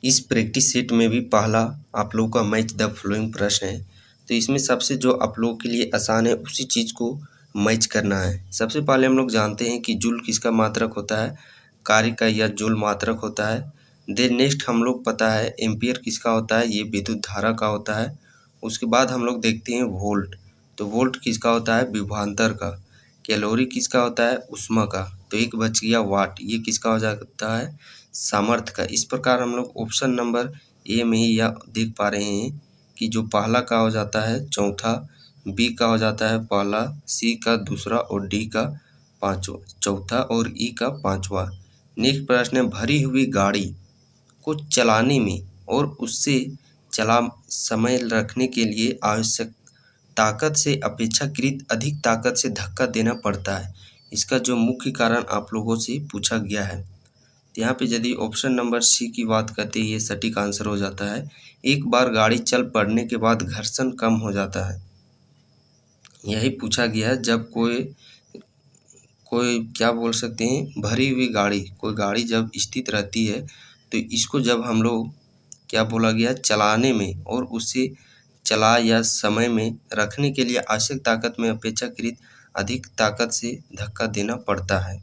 इस practice set में भी पहला आप लोगों का मैच द फॉलोइंग प्रश्न है। तो इसमें सबसे जो आप लोगों के लिए आसान है उसी चीज़ को मैच करना है। सबसे पहले हम लोग जानते हैं कि जूल किसका मात्रक होता है, कार्य का या जूल मात्रक होता है। देन नेक्स्ट हम लोग पता है एम्पियर किसका होता है, ये विद्युत धारा का होता है। उसके बाद हम लोग देखते हैं वोल्ट, तो वोल्ट किसका होता है, विभवांतर का। कैलोरी किसका होता है, ऊष्मा का। तो एक बच गया वाट, ये किसका हो जाता है, सामर्थ्य का। इस प्रकार हम लोग ऑप्शन नंबर ए में ही या देख पा रहे हैं कि जो पहला का हो जाता है चौथा, बी का हो जाता है पहला, सी का दूसरा और डी का पांचवा, चौथा और ई का पांचवा। नेक्स्ट प्रश्न है, भरी हुई गाड़ी को चलाने में और उससे चला समय रखने के लिए आवश्यक ताकत से अपेक्षाकृत अधिक ताकत से धक्का देना पड़ता है। इसका जो मुख्य कारण आप लोगों से पूछा गया है। यहाँ पे यदि ऑप्शन नंबर सी की बात करते हैं, ये सटीक आंसर हो जाता है। एक बार गाड़ी चल पड़ने के बाद घर्षण कम हो जाता है। यही पूछा गया है, जब कोई कोई क्या बोल सकते हैं, भरी हुई गाड़ी, कोई गाड़ी जब स्थित रहती है तो इसको जब हम लोग क्या बोला गया, चलाने में और उसे चला या समय में रखने के लिए आवश्यक ताकत में अपेक्षाकृत अधिक ताकत से धक्का देना पड़ता है।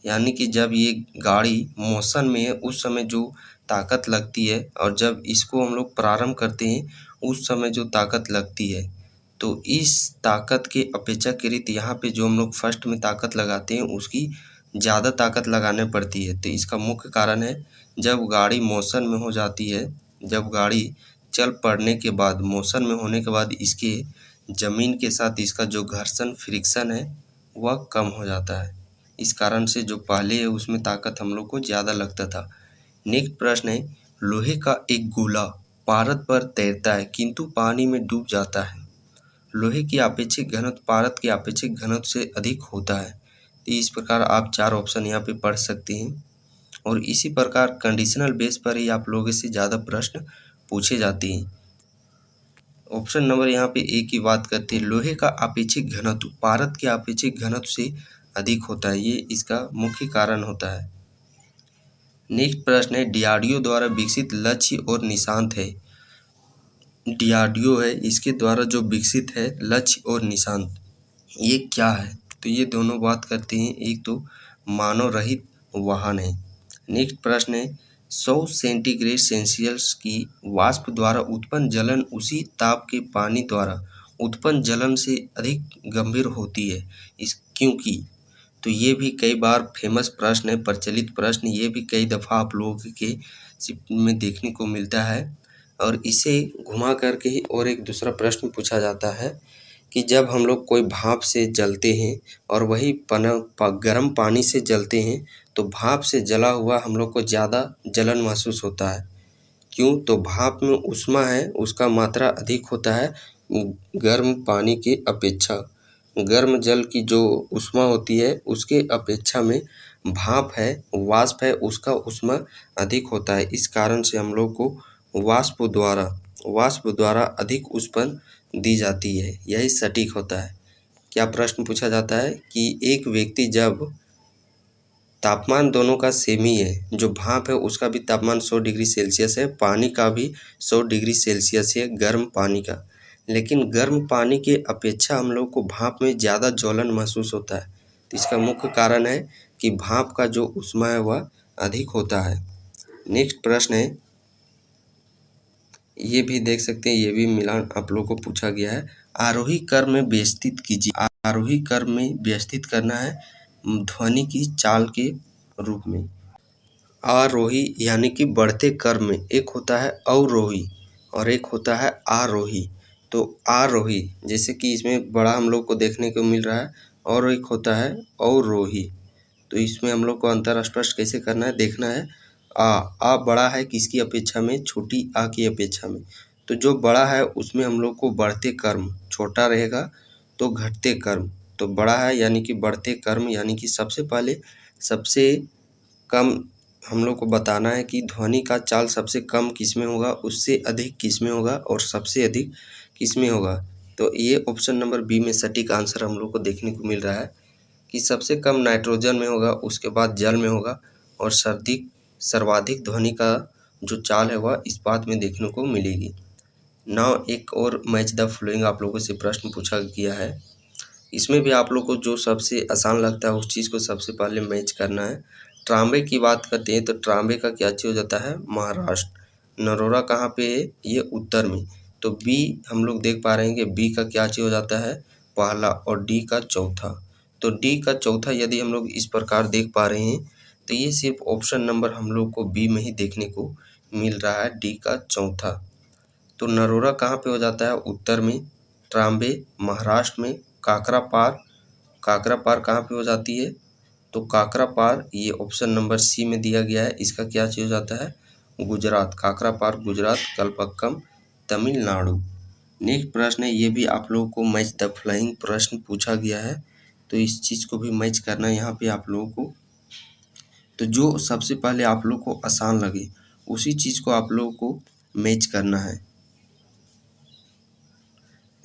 यानी कि जब ये गाड़ी मोशन में है उस समय जो ताकत लगती है और जब इसको हम लोग प्रारंभ करते हैं उस समय जो ताकत लगती है, तो इस ताकत के अपेक्षाकृत यहाँ पे जो हम लोग फर्स्ट में ताकत लगाते हैं उसकी ज़्यादा ताकत लगाने पड़ती है। तो इसका मुख्य कारण है, जब गाड़ी मोशन में हो जाती है, जब गाड़ी चल पड़ने के बाद, मोशन में होने के बाद इसके ज़मीन के साथ इसका जो घर्षण फ्रिक्शन है वह कम हो जाता है। इस कारण से जो पहले है उसमें ताकत हम लोग को ज़्यादा लगता था। नेक्स्ट प्रश्न है, लोहे का एक गोला पारद पर तैरता है किंतु पानी में डूब जाता है। लोहे की आपेक्षिक घनत्व पारद के आपेक्षिक घनत्व से अधिक होता है। तो इस प्रकार आप चार ऑप्शन यहाँ पे पढ़ सकते हैं और इसी प्रकार कंडीशनल बेस पर ही आप लोगों से ज़्यादा प्रश्न पूछे जाते हैं। ऑप्शन नंबर यहाँ पे ए की बात करते हैं, लोहे का आपेक्षिक घनत्व पारद के आपेक्षिक घनत्व से अधिक होता है, ये इसका मुख्य कारण होता है। नेक्स्ट प्रश्न है, डीआरडीओ द्वारा विकसित लक्ष्य और निशांत है। डीआरडीओ है, इसके द्वारा जो विकसित है लक्ष्य और निशांत, ये क्या है, तो ये दोनों बात करते हैं। एक तो मानव रहित वाहन है। नेक्स्ट प्रश्न है, 100 सेंटीग्रेड सेल्सियस की वाष्प द्वारा उत्पन्न जलन उसी ताप के पानी द्वारा उत्पन्न जलन से अधिक गंभीर होती है, इस क्योंकि। तो ये भी कई बार फेमस प्रश्न है, प्रचलित प्रश्न, ये भी कई दफ़ा आप लोगों के शिफ्ट में देखने को मिलता है। और इसे घुमा करके ही और एक दूसरा प्रश्न पूछा जाता है कि जब हम लोग कोई भाप से जलते हैं और वही गर्म पानी से जलते हैं तो भाप से जला हुआ हम लोग को ज़्यादा जलन महसूस होता है। क्यों, तो भाप में ऊष्मा है, उसका मात्रा अधिक होता है गर्म पानी के अपेक्षा। गर्म जल की जो ऊष्मा होती है उसके अपेक्षा में भाप है, वाष्प है, उसका ऊष्मा अधिक होता है। इस कारण से हम लोग को वाष्प द्वारा अधिक ऊष्मा दी जाती है, यही सटीक होता है। क्या प्रश्न पूछा जाता है कि एक व्यक्ति जब तापमान दोनों का सेम ही है, जो भाप है उसका भी तापमान 100 डिग्री सेल्सियस है, पानी का भी 100 डिग्री सेल्सियस है, गर्म पानी का, लेकिन गर्म पानी के अपेक्षा हम लोग को भाप में ज़्यादा ज्वलन महसूस होता है। तो इसका मुख्य कारण है कि भाप का जो ऊष्मा है वह अधिक होता है। नेक्स्ट प्रश्न है, ये भी देख सकते हैं, ये भी मिलान आप लोगों को पूछा गया है। आरोही क्रम में व्यवस्थित कीजिए। आरोही क्रम में व्यवस्थित करना है ध्वनि की चाल के रूप में। आरोही यानी कि बढ़ते क्रम में, एक होता है अवरोही और एक होता है आरोही। तो आरोही जैसे कि इसमें बड़ा हम लोग को देखने को मिल रहा है, और एक होता है अवरोही। तो इसमें हम लोग को अंतर स्पष्ट कैसे करना है, देखना है। आ बड़ा है किसकी अपेक्षा में, छोटी आ की अपेक्षा में। तो जो बड़ा है उसमें हम लोग को बढ़ते क्रम, छोटा रहेगा तो घटते क्रम। तो बड़ा है यानी कि बढ़ते क्रम, यानी कि सबसे पहले सबसे कम हम लोग को बताना है कि ध्वनि का चाल सबसे कम किस में होगा, उससे अधिक किस में होगा और सबसे अधिक किस में होगा। तो ये ऑप्शन नंबर बी में सटीक आंसर हम लोग को देखने को मिल रहा है कि सबसे कम नाइट्रोजन में होगा, उसके बाद जल में होगा और सर्वाधिक ध्वनि का जो चाल है वह इस्पात में देखने को मिलेगी। नाउ एक और मैच द फॉलोइंग आप लोगों से प्रश्न पूछा गया है। इसमें भी आप लोग को जो सबसे आसान लगता है उस चीज़ को सबसे पहले मैच करना है। ट्राम्बे की बात करते हैं तो ट्राम्बे का क्या चीज़ हो जाता है, महाराष्ट्र। नरोरा कहाँ पे है, ये उत्तर में। तो बी हम लोग देख पा रहे हैं कि बी का क्या चीज़ हो जाता है, पहला, और डी का चौथा। तो डी का चौथा यदि हम लोग इस प्रकार देख पा रहे हैं तो ये सिर्फ ऑप्शन नंबर हम लोग को बी में ही देखने को मिल रहा है, डी का चौथा। तो नरोरा कहाँ पे हो जाता है, उत्तर में। ट्राम्बे महाराष्ट्र में। काकरापार, काकरापार कहाँ पे हो जाती है, तो काकरापार ये ऑप्शन नंबर सी में दिया गया है, इसका क्या चीज़ हो जाता है, गुजरात। काकरापार गुजरात, कलपक्कम तमिलनाडु। नेक्स्ट प्रश्न है, ये भी आप लोगों को मैच द फ्लाइंग प्रश्न पूछा गया है, तो इस चीज़ को भी मैच करना है यहाँ पे आप लोगों को। तो जो सबसे पहले आप लोग को आसान लगे उसी चीज़ को आप लोगों को मैच करना है।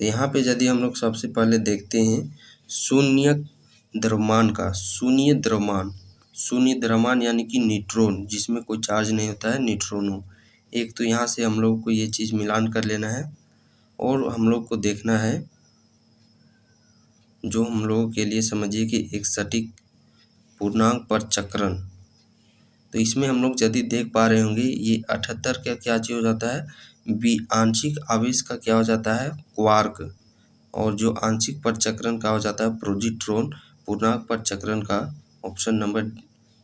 तो यहाँ पे यदि हम लोग सबसे पहले देखते हैं शून्य द्रव्यमान का, शून्य द्रव्यमान, शून्य द्रव्यमान यानी कि न्यूट्रॉन, जिसमें कोई चार्ज नहीं होता है, न्यूट्रॉनो। एक तो यहाँ से हम लोग को ये चीज़ मिलान कर लेना है और हम लोग को देखना है जो हम लोगों के लिए समझिए कि एक सटीक पूर्णांक पर चक्रण। तो इसमें हम लोग यदि देख पा रहे होंगे ये 78 का क्या चीज़ हो जाता है, बी आंशिक आवेश का क्या हो जाता है, क्वार्क। और जो आंशिक परचक्रण का हो जाता है पॉजिट्रॉन, पूर्णांक परचक्रण का ऑप्शन नंबर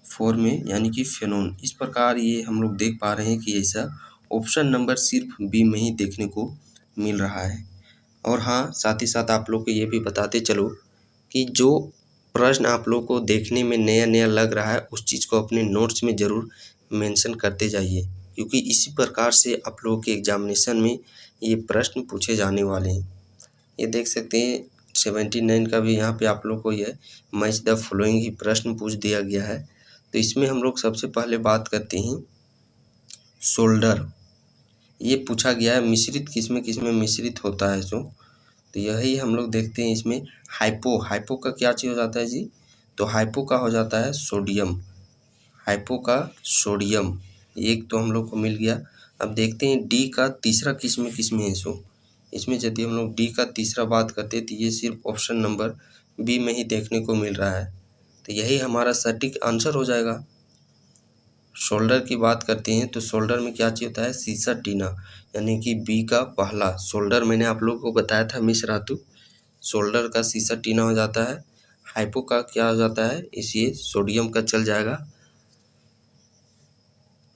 4 में यानी कि फेनॉन। इस प्रकार ये हम लोग देख पा रहे हैं कि ऐसा ऑप्शन नंबर सिर्फ बी में ही देखने को मिल रहा है। और हाँ, साथ ही साथ आप लोग को ये भी बताते चलो कि जो प्रश्न आप लोग को देखने में नया नया लग रहा है उस चीज़ को अपने नोट्स में ज़रूर मेंशन करते जाइए, क्योंकि इसी प्रकार से आप लोगों के एग्जामिनेशन में ये प्रश्न पूछे जाने वाले हैं। ये देख सकते हैं 79 का भी यहाँ पे आप लोग को ये मैच द फॉलोइंग ही प्रश्न पूछ दिया गया है। तो इसमें हम लोग सबसे पहले बात करते हैं शोल्डर। ये पूछा गया है मिश्रित किसमें मिश्रित होता है जो, तो यही हम लोग देखते हैं इसमें। हाइपो, हाइपो का क्या चीज़ हो जाता है जी, तो हाइपो का हो जाता है सोडियम, हाइपो का सोडियम। एक तो हम लोग को मिल गया। अब देखते हैं डी का तीसरा किसमें है सो। इसमें यदि हम लोग डी का तीसरा बात करते हैं तो ये सिर्फ ऑप्शन नंबर बी में ही देखने को मिल रहा है, तो यही हमारा सटीक आंसर हो जाएगा। शोल्डर की बात करते हैं तो शोल्डर में क्या चीज़ होता है, सीसा टीना, यानी कि बी का पहला। शोल्डर मैंने आप लोगों को बताया था मिस रातू, शोल्डर का सीसा टीना हो जाता है। हाइपो का क्या हो जाता है, इसे सोडियम का चल जाएगा।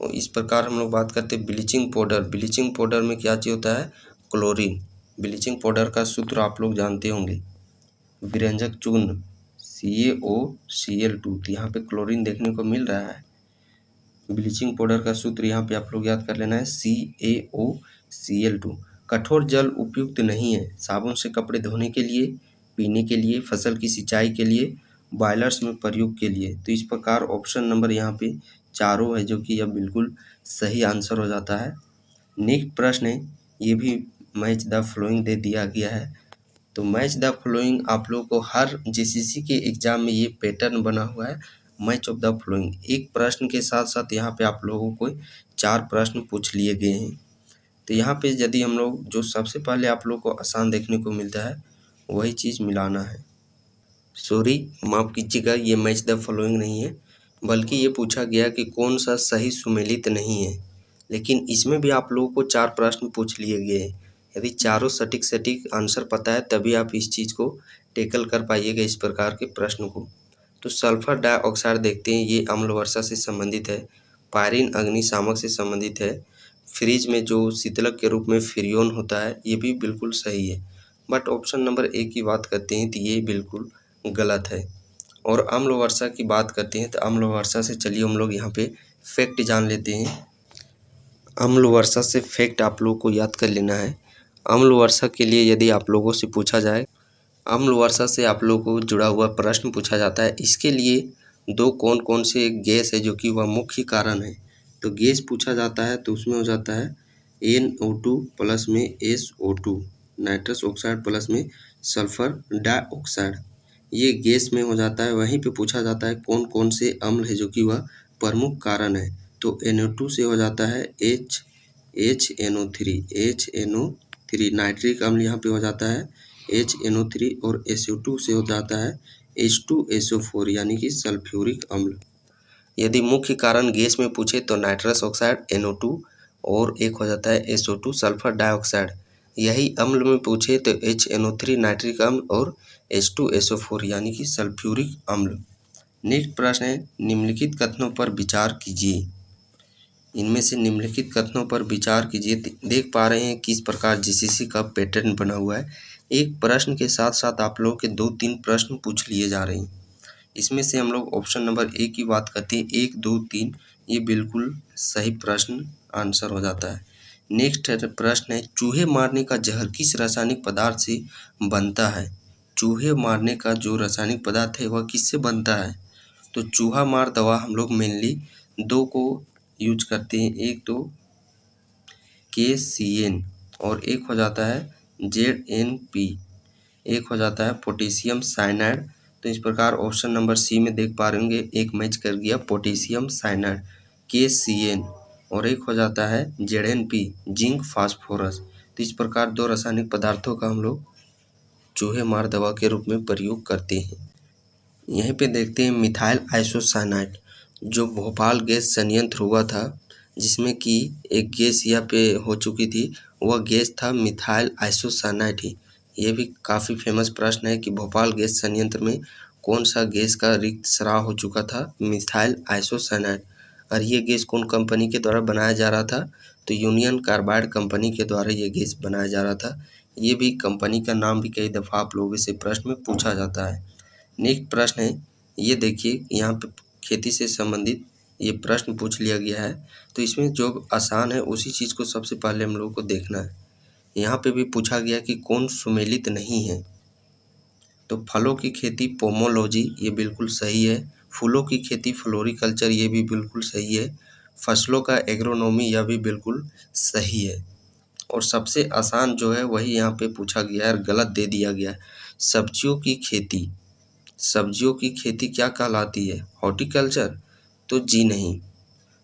और इस प्रकार हम लोग बात करते हैं ब्लीचिंग पाउडर। ब्लीचिंग पाउडर में क्या चीज़ होता है, क्लोरीन। ब्लीचिंग पाउडर का सूत्र आप लोग जानते होंगे, विरंजक चूर्ण CaOCl2। तो यहाँ पे क्लोरीन देखने को मिल रहा है। ब्लीचिंग पाउडर का सूत्र यहाँ पे आप लोग याद कर लेना है, CaOCl2। कठोर जल उपयुक्त नहीं है साबुन से कपड़े धोने के लिए, पीने के लिए, फसल की सिंचाई के लिए, बॉयलर्स में प्रयोग के लिए। तो इस प्रकार ऑप्शन नंबर यहाँ पे चारों है, जो कि यह बिल्कुल सही आंसर हो जाता है। नेक्स्ट प्रश्न है, ये भी मैच द फ्लोइंग दे दिया गया है। तो मैच द फ्लोइंग आप लोग को हर JCC के एग्ज़ाम में ये पैटर्न बना हुआ है, मैच ऑफ द फ्लोइंग। एक प्रश्न के साथ साथ यहाँ पे आप लोगों को 4 प्रश्न पूछ लिए गए हैं। तो यहाँ पे यदि हम लोग जो सबसे पहले आप लोग को आसान देखने को मिलता है वही चीज़ मिलाना है। सॉरी, माफ़ कीजिएगा, ये मैच द फॉलोइंग नहीं है, बल्कि ये पूछा गया कि कौन सा सही सुमेलित नहीं है। लेकिन इसमें भी आप लोगों को 4 प्रश्न पूछ लिए गए हैं। यदि चारों सटीक आंसर पता है तभी आप इस चीज़ को टैकल कर पाइएगा, इस प्रकार के प्रश्न को। तो सल्फर डाइऑक्साइड देखते हैं, ये अम्ल वर्षा से संबंधित है। पायरीन अग्निशामक से संबंधित है। फ्रिज में जो शीतलक के रूप में फ्रियोन होता है, ये भी बिल्कुल सही है। बट ऑप्शन नंबर ए की बात करते हैं तो ये बिल्कुल गलत है। और अम्ल वर्षा की बात करते हैं तो अम्ल वर्षा से चलिए हम लोग यहाँ पे फैक्ट जान लेते हैं। अम्ल वर्षा से फैक्ट आप लोग को याद कर लेना है। अम्ल वर्षा के लिए यदि आप लोगों से पूछा जाए, अम्ल वर्षा से आप लोगों को जुड़ा हुआ प्रश्न पूछा जाता है, इसके लिए दो कौन कौन से गैस है जो कि वह मुख्य कारण है। तो गैस पूछा जाता है तो उसमें हो जाता है NO2 प्लस में SO2, नाइट्रस ऑक्साइड प्लस में सल्फर डाइऑक्साइड, ये गैस में हो जाता है। वहीं पे पूछा जाता है कौन कौन से अम्ल है जो कि वह प्रमुख कारण है। तो NO2 से हो जाता है HNO3 नाइट्रिक अम्ल यहाँ पे हो जाता है HNO3 और SO2 से हो जाता है H2SO4 यानी कि सल्फ्यूरिक अम्ल। यदि मुख्य कारण गैस में पूछे तो नाइट्रस ऑक्साइड NO2 और एक हो जाता है SO2 सल्फर डाइऑक्साइड। यही अम्ल में पूछे तो HNO3 नाइट्रिक अम्ल और H2SO4 यानी कि सल्फ्यूरिक अम्ल। नेक्स्ट प्रश्न है निम्नलिखित कथनों पर विचार कीजिए। इनमें से निम्नलिखित कथनों पर विचार कीजिए। देख पा रहे हैं किस प्रकार जीसीसी का पैटर्न बना हुआ है। एक प्रश्न के साथ साथ आप लोगों के 2-3 प्रश्न पूछ लिए जा रहे हैं। इसमें से हम लोग ऑप्शन नंबर ए की बात करते हैं, 1, 2, 3 ये बिल्कुल सही प्रश्न आंसर हो जाता है। नेक्स्ट प्रश्न है चूहे मारने का जहर किस रासायनिक पदार्थ से बनता है। चूहे मारने का जो रासायनिक पदार्थ है वह किससे बनता है। तो चूहा मार दवा हम लोग मेनली 2 को यूज करते हैं, एक तो KCN और एक हो जाता है ZNP, एक हो जाता है पोटेशियम साइनाइड। तो इस प्रकार ऑप्शन नंबर सी में देख पा रहे होंगे एक मैच कर गया पोटेशियम साइनाइड KCN और एक हो जाता है ZNP जिंक फास्फोरस। तो इस प्रकार 2 रासायनिक पदार्थों का हम लोग चूहे मार दवा के रूप में प्रयोग करते हैं। यहीं पे देखते हैं मिथाइल आइसोसाइनाइड जो भोपाल गैस संयंत्र हुआ था जिसमें कि एक गैस यहाँ पे हो चुकी थी, वह गैस था मिथाइल आइसोसाइनाइड ही। ये भी काफ़ी फेमस प्रश्न है कि भोपाल गैस संयंत्र में कौन सा गैस का रिक्त स्राव हो चुका था, मिथाइल आइसोसाइनाइड। और ये गैस कौन कंपनी के द्वारा बनाया जा रहा था, तो यूनियन कार्बाइड कंपनी के द्वारा ये गैस बनाया जा रहा था। ये भी कंपनी का नाम भी कई दफ़ा आप लोगों से प्रश्न में पूछा जाता है। नेक्स्ट प्रश्न है, ये देखिए यहाँ पे खेती से संबंधित ये प्रश्न पूछ लिया गया है। तो इसमें जो आसान है उसी चीज़ को सबसे पहले हम लोगों को देखना है। यहाँ पे भी पूछा गया कि कौन सुमेलित नहीं है। तो फलों की खेती पोमोलॉजी ये बिल्कुल सही है। फूलों की खेती फ्लोरिकल्चर ये भी बिल्कुल सही है। फसलों का एग्रोनॉमी यह भी बिल्कुल सही है। और सबसे आसान जो है वही यहाँ पे पूछा गया है और गलत दे दिया गया है। सब्जियों की खेती, सब्जियों की खेती क्या कहलाती है, हॉर्टिकल्चर। तो जी नहीं,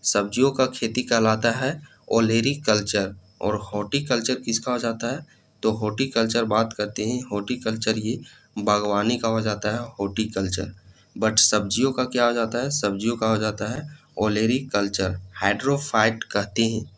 सब्जियों का खेती कहलाता है ओलेरीकल्चर और हॉर्टिकल्चर किसका हो जाता है। तो हॉर्टिकल्चर बात करते हैं, हॉर्टिकल्चर ये बागवानी का हो जाता है हॉर्टिकल्चर। बट सब्जियों का क्या हो जाता है, सब्जियों का हो जाता है ओलेरीकल्चर। हाइड्रोफाइट कहते हैं,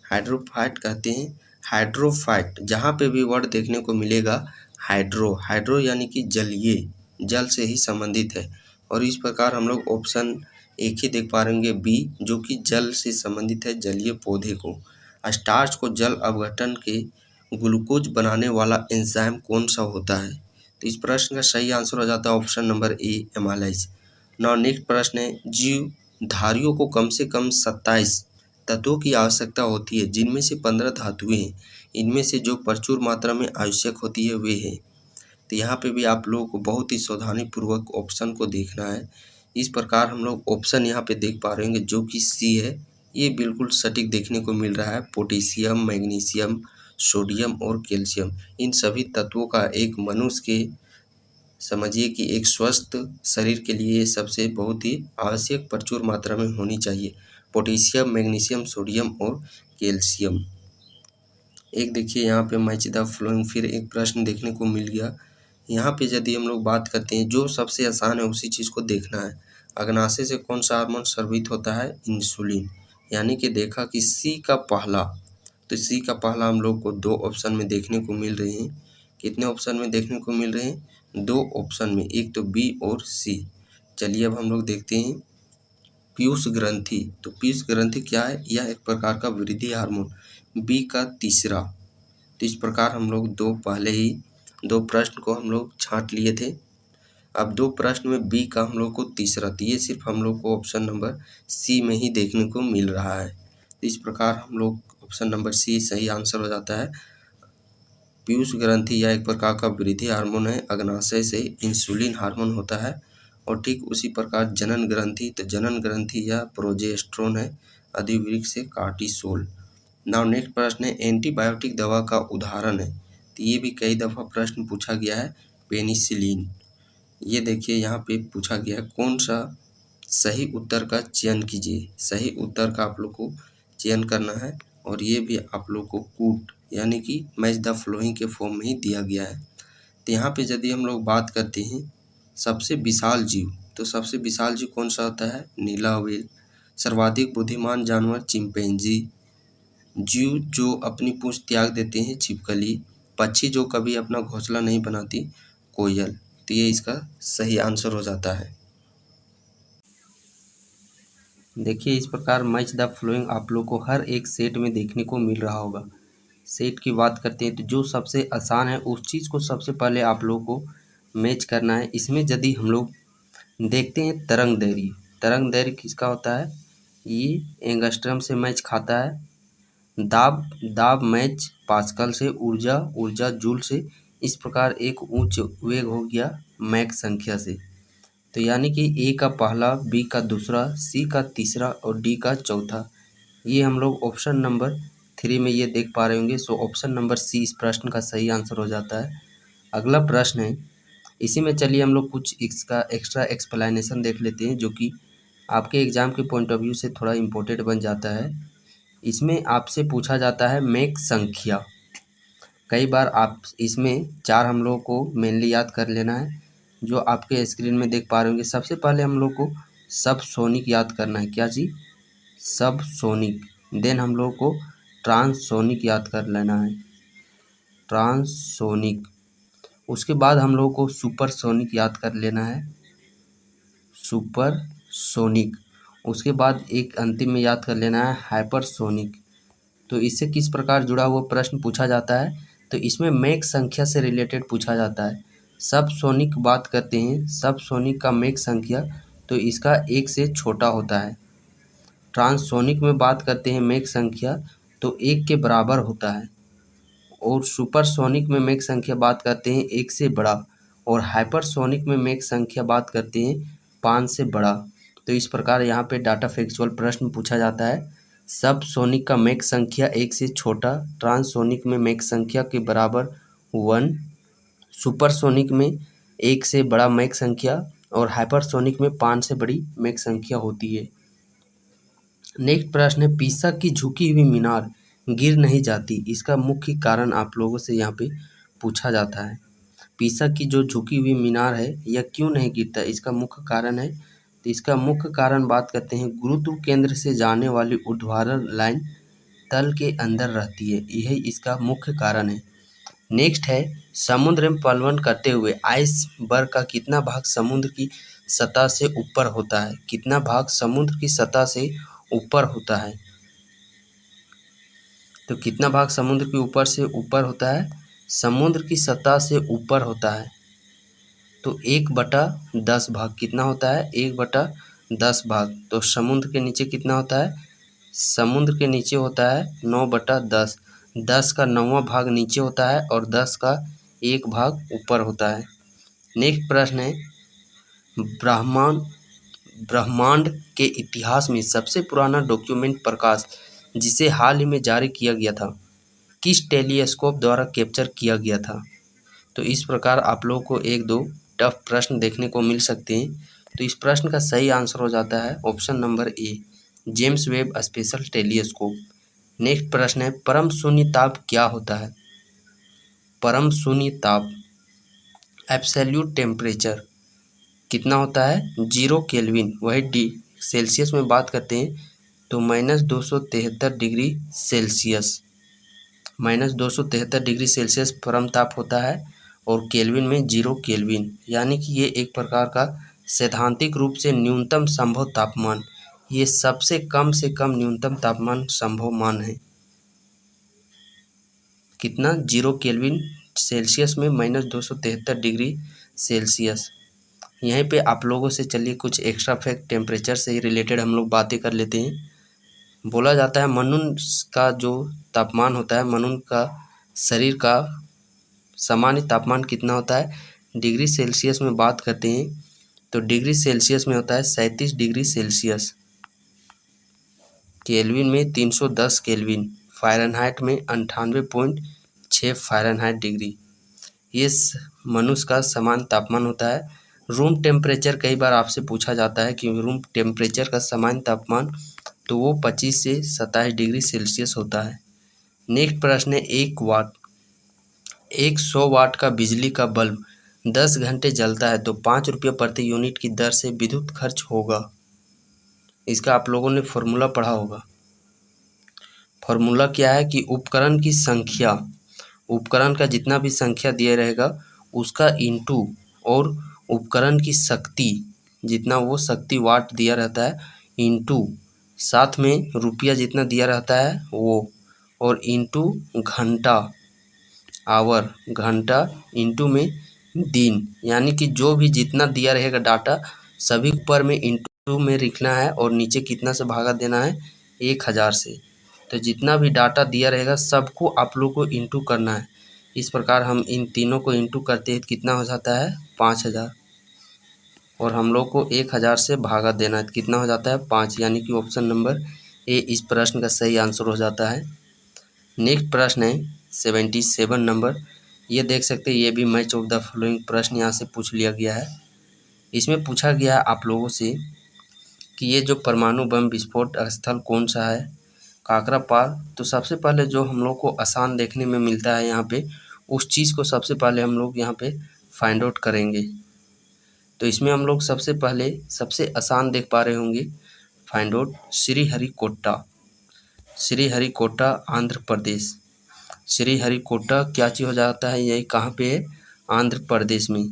हाइड्रोफाइट कहते हैं। हाइड्रोफाइट जहाँ पे भी वर्ड देखने को मिलेगा हाइड्रो, हाइड्रो यानी कि जलीय, जल से ही संबंधित है। और इस प्रकार हम लोग ऑप्शन एक ही देख पा रहेंगे बी जो कि जल से संबंधित है, जलीय पौधे को। स्टार्च को जल अपघटन के ग्लूकोज बनाने वाला एंजाइम कौन सा होता है। तो इस प्रश्न का सही आंसर हो जाता है ऑप्शन नंबर ए एमाइलेज। नाउ नेक्स्ट प्रश्न है जीवधारियों को कम से कम 27 तत्वों की आवश्यकता होती है जिनमें से 15 धातुएं हैं। इनमें से जो प्रचुर मात्रा में आवश्यक होती है वे है। तो यहाँ पे भी आप लोगों को बहुत ही सावधानीपूर्वक ऑप्शन को देखना है। इस प्रकार हम लोग ऑप्शन यहाँ पे देख पा रहे होंगे जो कि सी है, ये बिल्कुल सटीक देखने को मिल रहा है। पोटेशियम, मैग्नीशियम, सोडियम और कैल्शियम इन सभी तत्वों का एक मनुष्य के समझिए कि एक स्वस्थ शरीर के लिए सबसे बहुत ही आवश्यक प्रचुर मात्रा में होनी चाहिए, पोटेशियम, मैग्नीशियम, सोडियम और कैल्शियम। एक देखिए यहाँ पे मैच द फ्लोइंग फिर एक प्रश्न देखने को मिल गया। यहाँ पे यदि हम लोग बात करते हैं जो सबसे आसान है उसी चीज़ को देखना है। अग्नाशय से कौन सा हार्मोन स्रावित होता है, इंसुलिन। यानी कि देखा कि सी का पहला, तो सी का पहला हम लोग को 2 ऑप्शन में देखने को मिल रहे हैं। कितने ऑप्शन में देखने को मिल रहे हैं, 2 ऑप्शन में, एक तो बी और सी। चलिए अब हम लोग देखते हैं पीयूष ग्रंथि। तो पीयूष ग्रंथि क्या है, यह एक प्रकार का वृद्धि हार्मोन। बी का तीसरा। तो इस प्रकार हम लोग पहले ही 2 प्रश्न को हम लोग छांट लिए थे। अब 2 प्रश्न में बी का हम लोग को तीसरा, तो ये सिर्फ हम लोग को ऑप्शन नंबर सी में ही देखने को मिल रहा है। तो इस प्रकार हम लोग ऑप्शन नंबर सी सही आंसर हो जाता है। पीयूष ग्रंथि यह एक प्रकार का वृद्धि हार्मोन है, अग्नाशय से इंसुलिन हार्मोन होता है। और ठीक उसी प्रकार जनन ग्रंथि, तो जनन ग्रंथि यह प्रोजेस्टेरोन है, अधिवृक्क से कार्टिसोल। नाउ नेक्स्ट प्रश्न है एंटीबायोटिक दवा का उदाहरण है। तो ये भी कई दफ़ा प्रश्न पूछा गया है, पेनिसिलिन। ये देखिए यहाँ पे पूछा गया कौन सा सही उत्तर का चयन कीजिए। सही उत्तर का आप लोग को चयन करना है और ये भी आप लोग को कूट यानी कि मैच द फॉलोइंग के फॉर्म में ही दिया गया है। तो यहाँ पे यदि हम लोग बात करते हैं सबसे विशाल जीव, तो सबसे विशाल जीव कौन सा होता है? नीला व्हेल। सर्वाधिक बुद्धिमान जानवर चिंपैंजी। जीव जो अपनी पूंछ त्याग देते हैं छिपकली। पक्षी जो कभी अपना घोंसला नहीं बनाती कोयल। तो ये इसका सही आंसर हो जाता है। देखिए इस प्रकार मैच द फॉलोइंग आप लोग को हर एक सेट में देखने को मिल रहा होगा। सेट की बात करते हैं तो जो सबसे आसान है उस चीज़ को सबसे पहले आप लोग को मैच करना है। इसमें यदि हम लोग देखते हैं तरंग दैर्घ्य, तरंग दैर्घ्य किसका होता है? ये एंगस्ट्रम से मैच खाता है। दाब, दाब मैच पास्कल से। ऊर्जा, ऊर्जा जूल से। इस प्रकार एक उच्च वेग हो गया मैक संख्या से। तो यानी कि ए का पहला, बी का दूसरा, सी का तीसरा और डी का चौथा। ये हम लोग ऑप्शन नंबर 3 में ये देख पा रहे होंगे। सो ऑप्शन नंबर सी इस प्रश्न का सही आंसर हो जाता है। अगला प्रश्न है, इसी में चलिए हम लोग कुछ इसका एक्स्ट्रा एक्सप्लेनेशन देख लेते हैं जो कि आपके एग्जाम के पॉइंट ऑफ व्यू से थोड़ा इम्पोर्टेंट बन जाता है। इसमें आपसे पूछा जाता है मैक संख्या। कई बार आप इसमें 4 हम लोग को मेनली याद कर लेना है जो आपके स्क्रीन में देख पा रहे होंगे। सबसे पहले हम लोग को सब सोनिक याद करना है। क्या चीज़? सब सोनिक। देन हम लोग को ट्रांससोनिक याद कर लेना है, ट्रांससोनिक। उसके बाद हम लोग को सुपरसोनिक याद कर लेना है, सुपरसोनिक। उसके बाद एक अंतिम में याद कर लेना है हाइपरसोनिक। तो इससे किस प्रकार जुड़ा हुआ प्रश्न पूछा जाता है? तो इसमें मैक संख्या से रिलेटेड पूछा जाता है। सब सोनिक बात करते हैं, सब सोनिक का मैक संख्या तो इसका 1 से छोटा होता है। ट्रांससोनिक में बात करते हैं मैक संख्या तो 1 के बराबर होता है। और सुपरसोनिक में मैक संख्या बात करते हैं 1 से बड़ा। और हाइपरसोनिक में मैक संख्या बात करते हैं 5 से बड़ा। तो इस प्रकार यहाँ पे डाटा फैक्चुअल प्रश्न पूछा जाता है। सब सोनिक का मैक संख्या 1 से छोटा, ट्रांससोनिक में मैक संख्या के बराबर 1, सुपरसोनिक में 1 से बड़ा मैक संख्या और हाइपरसोनिक में 5 से बड़ी मैक संख्या होती है। नेक्स्ट प्रश्न है, पीसा की झुकी हुई मीनार गिर नहीं जाती, इसका मुख्य कारण आप लोगों से यहाँ पे पूछा जाता है। पीसा की जो झुकी हुई मीनार है यह क्यों नहीं गिरता, इसका मुख्य कारण है। तो इसका मुख्य कारण बात करते हैं गुरुत्व केंद्र से जाने वाली ऊर्ध्वाधर लाइन तल के अंदर रहती है, यही इसका मुख्य कारण है। नेक्स्ट है, समुद्र में पलवन करते हुए आइसबर्ग का कितना भाग समुद्र की सतह से ऊपर होता है? कितना भाग समुद्र की सतह से ऊपर होता है? तो कितना भाग समुद्र के ऊपर से ऊपर होता है? समुद्र की सतह से ऊपर होता है तो 1/10 भाग। कितना होता है? 1/10 भाग। तो समुद्र के नीचे कितना होता है? समुद्र के नीचे होता है 9/10। 10 का 9वां भाग नीचे होता है और 10 का 1 भाग ऊपर होता है। नेक्स्ट प्रश्न है, ब्रह्मांड के इतिहास में सबसे पुराना डॉक्यूमेंट प्रकाश जिसे हाल ही में जारी किया गया था किस टेलीस्कोप द्वारा कैप्चर किया गया था? तो इस प्रकार आप लोगों को 1-2 टफ प्रश्न देखने को मिल सकते हैं। तो इस प्रश्न का सही आंसर हो जाता है ऑप्शन नंबर ए, James Webb special telescope. Next प्रश्न है, परम शून्य ताप क्या होता है? परम शून्य ताप, एब्सोल्यूट टेम्परेचर कितना होता है? 0 केल्विन। वही डी सेल्सियस में बात करते हैं तो -273 डिग्री सेल्सियस, -273 डिग्री सेल्सियस परम ताप होता है और केल्विन में 0 केल्विन। यानी कि ये एक प्रकार का सैद्धांतिक रूप से न्यूनतम संभव तापमान, ये सबसे कम से कम न्यूनतम तापमान संभव मान है। कितना? 0 केल्विन सेल्सियस में -273 डिग्री सेल्सियस। यहीं पे आप लोगों से चलिए कुछ एक्स्ट्रा फैक्ट टेम्परेचर से ही रिलेटेड हम लोग बातें कर लेते हैं। बोला जाता है मनुष्य का जो तापमान होता है, मनुष्य का शरीर का सामान्य तापमान कितना होता है? डिग्री सेल्सियस में बात करते हैं तो डिग्री सेल्सियस में होता है 37 डिग्री सेल्सियस, केल्विन में 310 केल्विन, फ़ारेनहाइट में 98.6 फ़ारेनहाइट डिग्री। ये मनुष्य का सामान्य तापमान होता है। रूम टेम्परेचर कई बार आपसे पूछा जाता है कि रूम टेम्परेचर का सामान्य तापमान, तो वो 25 से 27 डिग्री सेल्सियस होता है। नेक्स्ट प्रश्न है 100 वाट का बिजली का बल्ब 10 घंटे जलता है तो 5 रुपये प्रति यूनिट की दर से विद्युत खर्च होगा। इसका आप लोगों ने फॉर्मूला पढ़ा होगा। फॉर्मूला क्या है कि उपकरण की संख्या, उपकरण का जितना भी संख्या दिया रहेगा उसका इंटू और उपकरण की शक्ति, जितना वो शक्ति वाट दिया रहता है, इंटू साथ में रुपया जितना दिया रहता है वो, और इंटू घंटा, आवर घंटा, इंटू में दिन, यानी कि जो भी जितना दिया रहेगा डाटा सभी ऊपर में इंटू में लिखना है और नीचे कितना से भागा देना है, 1000 से। तो जितना भी डाटा दिया रहेगा सबको आप लोग को इंटू करना है। इस प्रकार हम इन तीनों को इंटू करते हैं तो कितना हो जाता है 5000, और हम लोग को 1000 से भागा देना है तो कितना हो जाता है 5, यानी कि ऑप्शन नंबर ए इस प्रश्न का सही आंसर हो जाता है। नेक्स्ट प्रश्न है 77 नंबर। ये देख सकते हैं, ये भी मैच ऑफ द फॉलोइंग प्रश्न यहाँ से पूछ लिया गया है। इसमें पूछा गया है आप लोगों से कि ये जो परमाणु बम विस्फोट स्थल कौन सा है, काकरापार। तो सबसे पहले जो हम लोग को आसान देखने में मिलता है यहाँ पे, उस चीज़ को सबसे पहले हम लोग यहाँ पे फाइंड आउट करेंगे। तो इसमें हम लोग सबसे पहले सबसे आसान देख पा रहे होंगे, फाइंड आउट श्रीहरिकोटा। श्रीहरिकोटा आंध्र प्रदेश। श्रीहरिकोटा क्या चीज़ हो जाता है, यही कहाँ पे है, आंध्र प्रदेश में।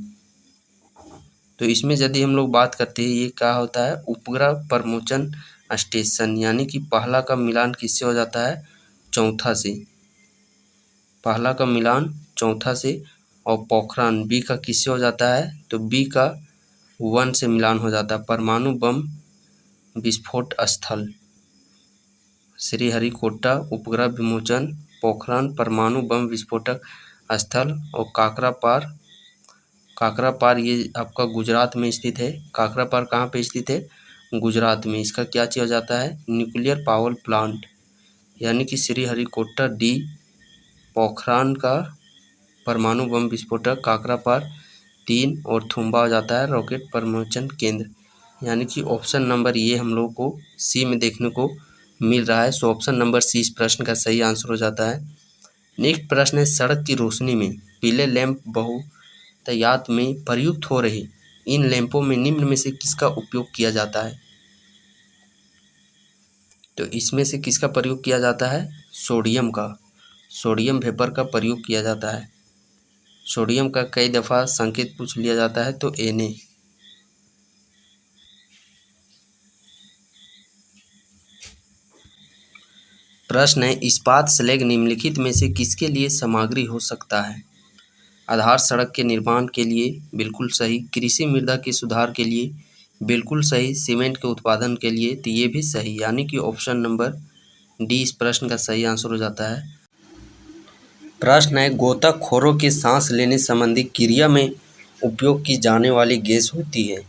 तो इसमें यदि हम लोग बात करते हैं, ये क्या होता है, उपग्रह प्रमोचन स्टेशन, यानी कि पहला का मिलान किससे हो जाता है, चौथा से। पहला का मिलान चौथा से। और पोखरान बी का किससे हो जाता है, तो बी का 1 से मिलान हो जाता है। परमाणु बम विस्फोट स्थल श्रीहरिकोटा, उपग्रह विमोचन, पोखरान परमाणु बम विस्फोटक स्थल, और काकरापार। काकरापार ये आपका गुजरात में स्थित है। काकरापार कहाँ पे स्थित है, गुजरात में। इसका क्या चीज़ हो जाता है, न्यूक्लियर पावर प्लांट, यानी कि श्रीहरिकोटा डी, पोखरान का परमाणु बम विस्फोटक, काकरापार 3, और थुम्बा हो जाता है रॉकेट प्रमोचन केंद्र, यानी कि ऑप्शन नंबर ये हम लोग को सी में देखने को मिल रहा है। सो ऑप्शन नंबर सी इस प्रश्न का सही आंसर हो जाता है। नेक्स्ट प्रश्न है, सड़क की रोशनी में पीले लैंप बहुतायत में प्रयुक्त हो रहे इन लैंपों में निम्न में से किसका उपयोग किया जाता है। तो इसमें से किसका प्रयोग किया जाता है, सोडियम का। सोडियम वेपर का प्रयोग किया जाता है। सोडियम का कई दफ़ा संकेत पूछ लिया जाता है, तो Na। प्रश्न है, इस्पात स्लैग निम्नलिखित में से किसके लिए सामग्री हो सकता है। आधार सड़क के निर्माण के लिए बिल्कुल सही, कृषि मृदा के सुधार के लिए बिल्कुल सही, सीमेंट के उत्पादन के लिए तो ये भी सही, यानी कि ऑप्शन नंबर डी इस प्रश्न का सही आंसर हो जाता है। प्रश्न है, गोताखोरों के सांस लेने संबंधी क्रिया में उपयोग की जाने वाली गैस होती है।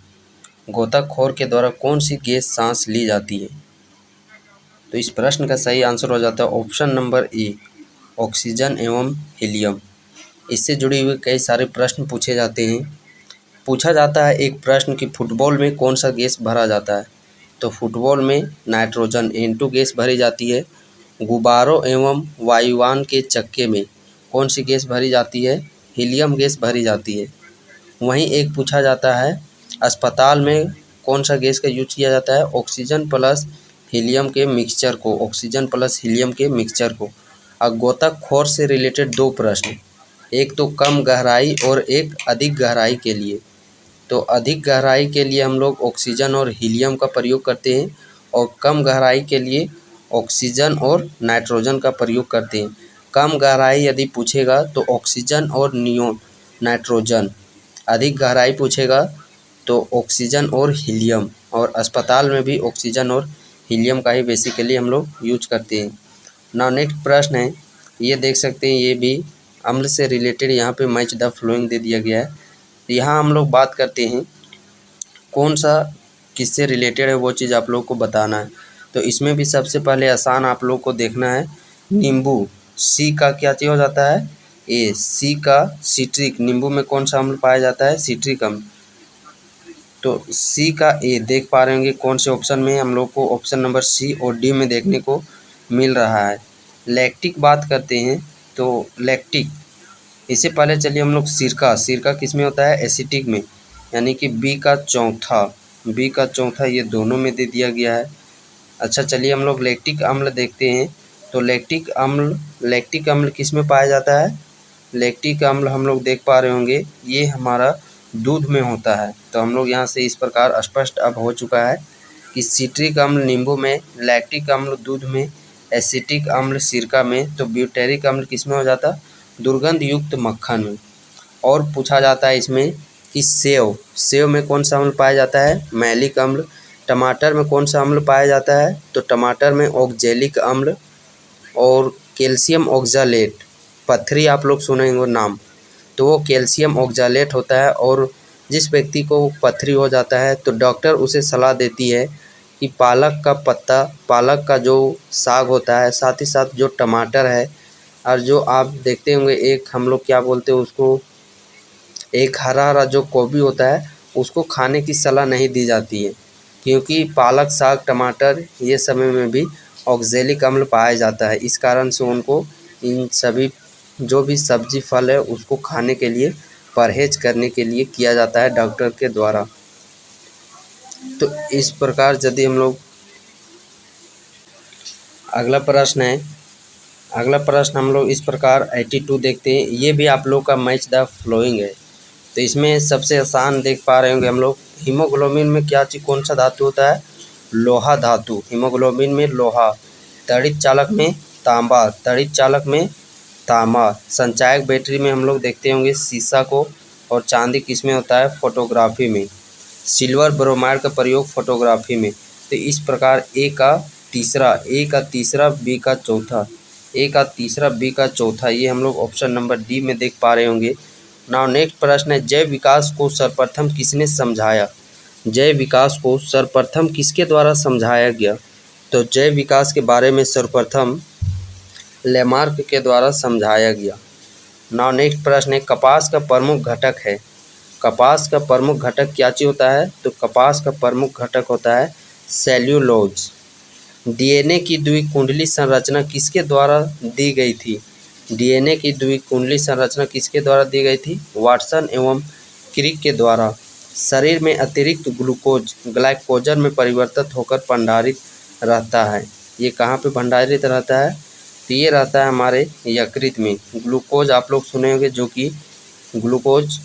गोताखोर के द्वारा कौन सी गैस सांस ली जाती है। तो इस प्रश्न का सही आंसर हो जाता है ऑप्शन नंबर ए, ऑक्सीजन एवं हीलियम। इससे जुड़े हुए कई सारे प्रश्न पूछे जाते हैं। पूछा जाता है एक प्रश्न कि फुटबॉल में कौन सा गैस भरा जाता है। तो फुटबॉल में नाइट्रोजन N2 गैस भरी जाती है। गुब्बारों एवं वायुयान के चक्के में कौन सी गैस भरी जाती है, हीलियम गैस भरी जाती है। वहीं एक पूछा जाता है अस्पताल में कौन सा गैस का यूज किया जाता है, ऑक्सीजन प्लस हीलियम के मिक्सचर को, ऑक्सीजन प्लस हीलियम के मिक्सचर को। अब गोताखोर से रिलेटेड दो प्रश्न, एक तो कम गहराई और एक अधिक गहराई के लिए। तो अधिक गहराई के लिए हम लोग ऑक्सीजन और हीलियम का प्रयोग करते हैं, और कम गहराई के लिए ऑक्सीजन और नाइट्रोजन का प्रयोग करते हैं। कम गहराई यदि पूछेगा तो ऑक्सीजन और नियोन नाइट्रोजन, अधिक गहराई पूछेगा तो ऑक्सीजन और हीलियम, और अस्पताल में भी ऑक्सीजन और हीलियम का ही बेसिकली हम लोग यूज करते हैं। नाउ नेक्स्ट प्रश्न है, ये देख सकते हैं, ये भी अम्ल से रिलेटेड यहाँ पे मैच द फ्लोइंग दे दिया गया है। यहाँ हम लोग बात करते हैं कौन सा किससे रिलेटेड है, वो चीज़ आप लोग को बताना है। तो इसमें भी सबसे पहले आसान आप लोग को देखना है, नींबू, सी का क्या चीज़ हो जाता है, ए, सी का सिट्रिक, नींबू में कौन सा अम्ल पाया जाता है, सिट्रिक अम्ल। तो सी का ए देख पा रहे होंगे कौन से ऑप्शन में हम लोग को ऑप्शन नंबर सी और डी में देखने को मिल रहा है। लैक्टिक बात करते हैं तो लैक्टिक, इससे पहले चलिए हम लोग सिरका, सिरका किस में होता है? एसिटिक में, यानी कि बी का चौथा, बी का चौथा ये दोनों में दे दिया गया है। अच्छा चलिए हम लोग लैक्टिक अम्ल देखते हैं तो लैक्टिक अम्ल किस में पाया जाता है? लैक्टिक अम्ल हम लोग देख पा रहे होंगे ये हमारा दूध में होता है। तो हम लोग यहाँ से इस प्रकार स्पष्ट अब हो चुका है कि सिट्रिक अम्ल नींबू में, लैक्टिक अम्ल दूध में, एसिटिक अम्ल सिरका में, तो ब्यूटेरिक अम्ल किस में हो जाता? दुर्गंध युक्त मक्खन में। और पूछा जाता है इसमें कि सेव में कौन सा अम्ल पाया जाता है? मैलिक अम्ल। टमाटर में कौन सा अम्ल पाया जाता है? तो टमाटर में ऑक्जेलिक अम्ल। और कैल्शियम ऑक्जालेट, पथरी आप लोग सुने होंगे नाम, तो वो कैल्शियम ऑक्जालेट होता है। और जिस व्यक्ति को पथरी हो जाता है तो डॉक्टर उसे सलाह देती है कि पालक का पत्ता, पालक का जो साग होता है, साथ ही साथ जो टमाटर है, और जो आप देखते होंगे एक हम लोग क्या बोलते हैं उसको, एक हरा हरा जो गोभी होता है, उसको खाने की सलाह नहीं दी जाती है, क्योंकि पालक, साग, टमाटर ये समय में भी ऑक्जेलिक अम्ल पाया जाता है। इस कारण से उनको इन सभी जो भी सब्जी फल है उसको खाने के लिए परहेज करने के लिए किया जाता है डॉक्टर के द्वारा। तो इस प्रकार यदि हम लोग अगला प्रश्न है, अगला प्रश्न हम लोग इस प्रकार 82 देखते हैं। ये भी आप लोग का मैच द फ्लोइंग है। तो इसमें सबसे आसान देख पा रहे होंगे हम लोग, हीमोग्लोबिन में क्या चीज, कौन सा धातु होता है? लोहा धातु। हीमोग्लोबिन में लोहा। तड़ित चालक में तांबा, तड़ित चालक में तांबा। संचायक बैटरी में हम लोग देखते होंगे सीसा को। और चांदी किस में होता है? फोटोग्राफी में। सिल्वर ब्रोमाइड का प्रयोग फोटोग्राफी में। तो इस प्रकार ए का तीसरा, बी का चौथा, ए का तीसरा, बी का चौथा, ये हम लोग ऑप्शन नंबर डी में देख पा रहे होंगे। नाउ नेक्स्ट प्रश्न है, जैव विकास को सर्वप्रथम किसने समझाया? जैव विकास को सर्वप्रथम किसके द्वारा समझाया गया? तो जैव विकास के बारे में सर्वप्रथम लेमार्क के द्वारा समझाया गया। नाउ नेक्स्ट प्रश्न है, कपास का प्रमुख घटक है। कपास का प्रमुख घटक क्या चीज होता है? तो कपास का प्रमुख घटक होता है सेल्यूलोज। डीएनए की द्विकुंडली संरचना किसके द्वारा दी गई थी? डीएनए की द्विकुंडली संरचना किसके द्वारा दी गई थी? वाटसन एवं क्रिक के द्वारा। शरीर में अतिरिक्त ग्लूकोज ग्लाइकोजन में परिवर्तित होकर भंडारित रहता है। ये कहाँ पे भंडारित रहता है? तो ये रहता है हमारे यकृत में। ग्लूकोज आप लोग सुने होंगे, जो कि ग्लूकोज।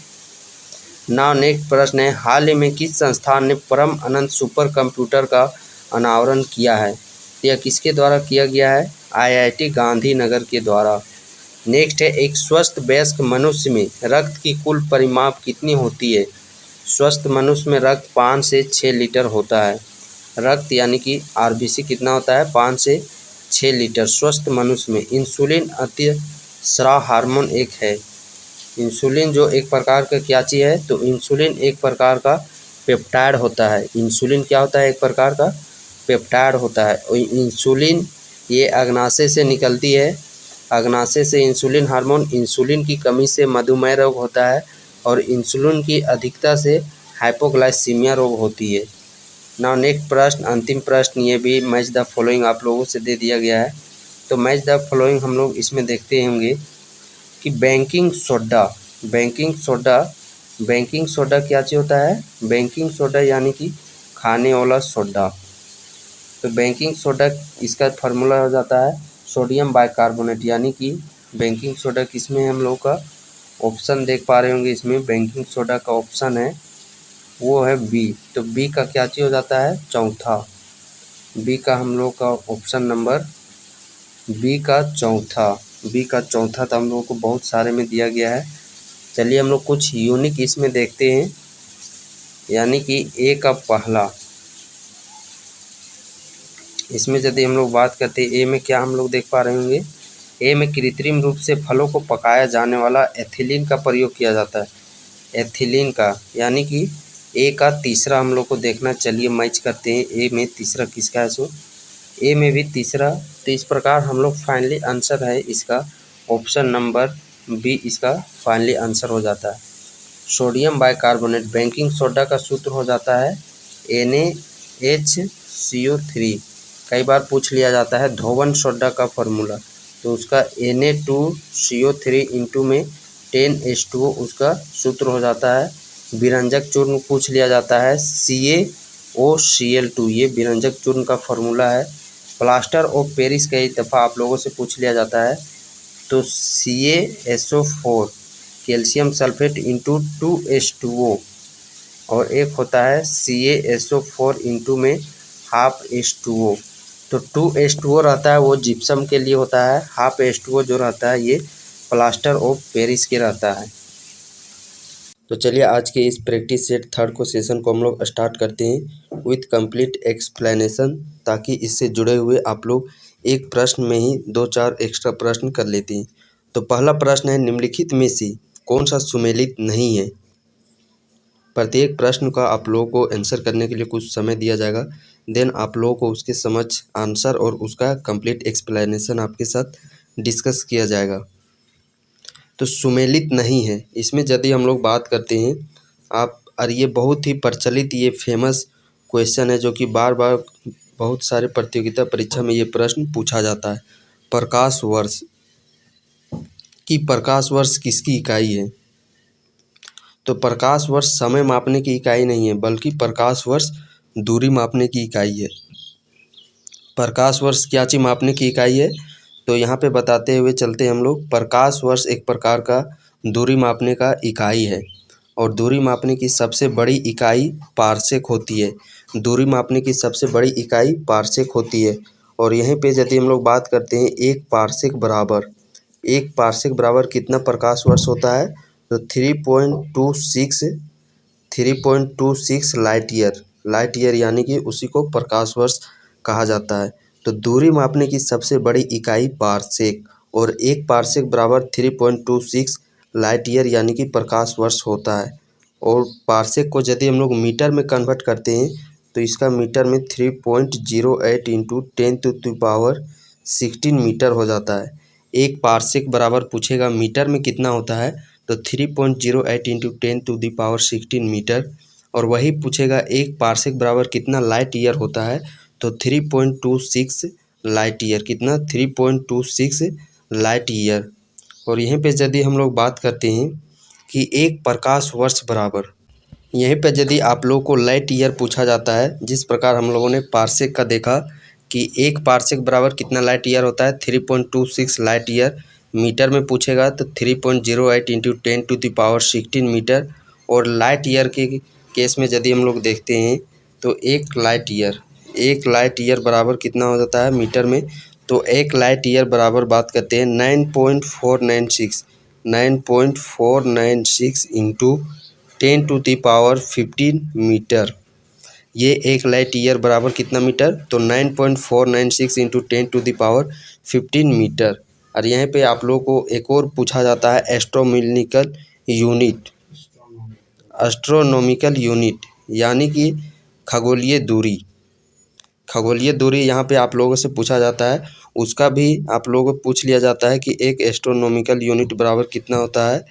नाउ नेक्स्ट प्रश्न है, हाल ही में किस संस्थान ने परम अनंत सुपर कंप्यूटर का अनावरण किया है? यह किसके द्वारा किया गया है? आईआईटी गांधीनगर के द्वारा। नेक्स्ट है, एक स्वस्थ वयस्क मनुष्य में रक्त की कुल परिमाप कितनी होती है? स्वस्थ मनुष्य में रक्त 5 से 6 लीटर होता है। रक्त यानी कि आरबीसी कितना होता है? 5 से 6 लीटर स्वस्थ मनुष्य में। इंसुलिन अतिस्राव हार्मोन एक है। इंसुलिन जो एक प्रकार का क्या चीज़ है? तो इंसुलिन एक प्रकार का पेप्टाइड होता है। इंसुलिन क्या होता है? एक प्रकार का पेप्टाइड होता है। और इंसुलिन ये अग्नाशय से निकलती है। अग्नाशय से इंसुलिन हार्मोन, इंसुलिन की कमी से मधुमेह रोग होता है और इंसुलिन की अधिकता से हाइपोग्लाइसीमिया रोग होती है। नाउ नेक्स्ट प्रश्न, अंतिम प्रश्न, ये भी मैच द फॉलोइंग आप लोगों से दे दिया गया है। तो मैच द फॉलोइंग हम लोग इसमें देखते होंगे कि बेकिंग सोडा क्या चीज़ होता है? बेकिंग सोडा यानी कि खाने वाला सोडा। तो बेकिंग सोडा इसका फार्मूला हो जाता है सोडियम बाइकार्बोनेट, यानी कि बेकिंग सोडा किसमें हम लोग का ऑप्शन देख पा रहे होंगे, इसमें बेकिंग सोडा का ऑप्शन है वो है बी। तो बी का क्या चीज़ हो जाता है? चौथा। बी का हम लोग का ऑप्शन नंबर बी का चौथा तो हम लोगों को बहुत सारे में दिया गया है। चलिए हम लोग कुछ यूनिक इसमें देखते हैं, यानी कि ए का पहला। इसमें यदि हम लोग बात करते हैं ए में क्या हम लोग देख पा रहे होंगे, ए में कृत्रिम रूप से फलों को पकाया जाने वाला एथिलीन का प्रयोग किया जाता है। एथिलीन का, यानी कि ए का तीसरा हम लोग को देखना। चलिए मैच करते हैं, ए में तीसरा किसका है? सो ए में भी तीसरा। तो इस प्रकार हम लोग फाइनली आंसर है इसका ऑप्शन नंबर बी, इसका फाइनली आंसर हो जाता है। सोडियम बाइकार्बोनेट बेकिंग सोडा का सूत्र हो जाता है NaHCO3। कई बार पूछ लिया जाता है धोवन सोडा का फॉर्मूला, तो उसका Na2CO3 इंटू में 10H2O उसका सूत्र हो जाता है। विरंजक चूर्ण पूछ लिया जाता है CaOCl2, ये विरंजक चूर्ण का फॉर्मूला है। प्लास्टर ऑफ पेरिस कई दफ़ा आप लोगों से पूछ लिया जाता है, तो CaSO4 calcium sulphate into 2H2O, और एक होता है CaSO4 इंटू में हाफ H2O। तो 2H2O रहता है वो जिप्सम के लिए होता है, हाफ H2O जो रहता है ये प्लास्टर ऑफ पेरिस के रहता है। तो चलिए आज के इस प्रैक्टिस सेट थर्ड को सेशन को हम लोग स्टार्ट करते हैं विथ कंप्लीट एक्सप्लेनेशन, ताकि इससे जुड़े हुए आप लोग एक प्रश्न में ही 2-4 एक्स्ट्रा प्रश्न कर लेते हैं। तो पहला प्रश्न है, निम्नलिखित में से कौन सा सुमेलित नहीं है। प्रत्येक प्रश्न का आप लोगों को आंसर करने के लिए कुछ समय दिया जाएगा, देन आप लोगों को उसके समझ आंसर और उसका कंप्लीट एक्सप्लेनेशन आपके साथ डिस्कस किया जाएगा। तो सुमेलित नहीं है, इसमें यदि हम लोग बात करते हैं और ये बहुत ही प्रचलित, ये फेमस क्वेश्चन है जो कि बार बार बहुत सारे प्रतियोगिता परीक्षा में ये प्रश्न पूछा जाता है। प्रकाश वर्ष किसकी इकाई है। तो प्रकाश वर्ष समय मापने की इकाई नहीं है, बल्कि प्रकाश वर्ष दूरी मापने की इकाई है। प्रकाश वर्ष क्या चीज़ मापने की इकाई है, तो यहाँ पे बताते हुए चलते हम लोग। प्रकाश वर्ष एक प्रकार का दूरी मापने का इकाई है, और दूरी मापने की सबसे बड़ी इकाई पारसेक होती है। दूरी मापने की सबसे बड़ी इकाई पारसेक होती है। और यहीं पे यदि हम लोग बात करते हैं एक पारसेक बराबर कितना प्रकाश वर्ष होता है, तो 3.26 लाइट ईयर यानी कि उसी को प्रकाश वर्ष कहा जाता है। तो दूरी मापने की सबसे बड़ी इकाई पारसेक, और एक पारसेक बराबर 3.26 लाइट ईयर यानी कि प्रकाश वर्ष होता है। और पारसेक को यदि हम लोग मीटर में कन्वर्ट करते हैं, तो इसका मीटर में 3.08 इंटू 10⁻16 मीटर हो जाता है। एक पारसेक बराबर पूछेगा मीटर में कितना होता है, तो 3.08 इंटू 10⁻16 मीटर। और वही पूछेगा एक पारसेक बराबर कितना लाइट ईयर होता है, तो 3.26 लाइट ईयर। कितना, 3.26 लाइट ईयर। और यहीं पे यदि हम लोग बात करते हैं कि एक प्रकाश वर्ष बराबर, यहीं पे यदि आप लोगों को लाइट ईयर पूछा जाता है, जिस प्रकार हम लोगों ने पारसेक का देखा कि एक पारसेक बराबर कितना लाइट ईयर होता है, 3.26 लाइट ईयर। मीटर में पूछेगा तो 3.08 इंटू 10⁻16 मीटर। और लाइट ईयर के केस में यदि हम लोग देखते हैं, तो एक लाइट ईयर बराबर कितना हो जाता है मीटर में, तो एक लाइट ईयर बराबर बात करते हैं 9.496 इंटू 10⁻15 मीटर। ये एक लाइट ईयर बराबर कितना मीटर, तो 9.496 इंटू 10⁻15 मीटर। और यहाँ पे आप लोगों को एक और पूछा जाता है एस्ट्रोनॉमिकल यूनिट यानी कि खगोलीय दूरी यहाँ पे आप लोगों से पूछा जाता है। उसका भी आप लोगों को पूछ लिया जाता है कि एक एस्ट्रोनॉमिकल यूनिट बराबर कितना होता है,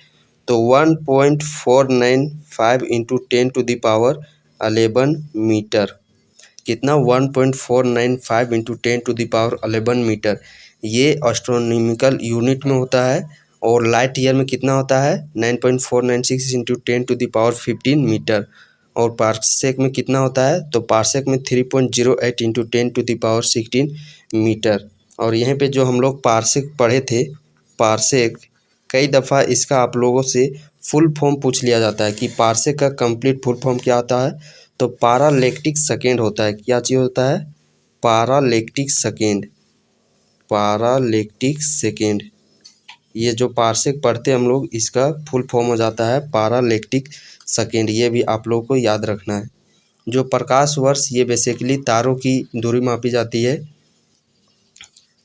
तो 1.495 इंटू 10⁻11 मीटर। कितना, 1.495 इंटू 10⁻11 मीटर। ये एस्ट्रोनॉमिकल यूनिट में होता है। और लाइट ईयर में कितना होता है, 9.496 इंटू 10⁻15 मीटर। और पारसेक में कितना होता है, तो पारसेक में 3.08 इंटू 10⁻16 मीटर। और यहाँ पे जो हम लोग पारसेक पढ़े थे, पारसेक कई दफ़ा इसका आप लोगों से फुल फॉर्म पूछ लिया जाता है कि पारसेक का कंप्लीट फुल फॉर्म क्या होता है, तो पारालैक्टिक सेकेंड होता है। क्या चीज़ होता है, पारालैक्टिक सेकेंड। ये जो पारसेक पढ़ते हम लोग, इसका फुल फॉर्म हो जाता है पारालैक्टिक सेकेंड। ये भी आप लोगों को याद रखना है। जो प्रकाश वर्ष, ये बेसिकली तारों की दूरी मापी जाती है।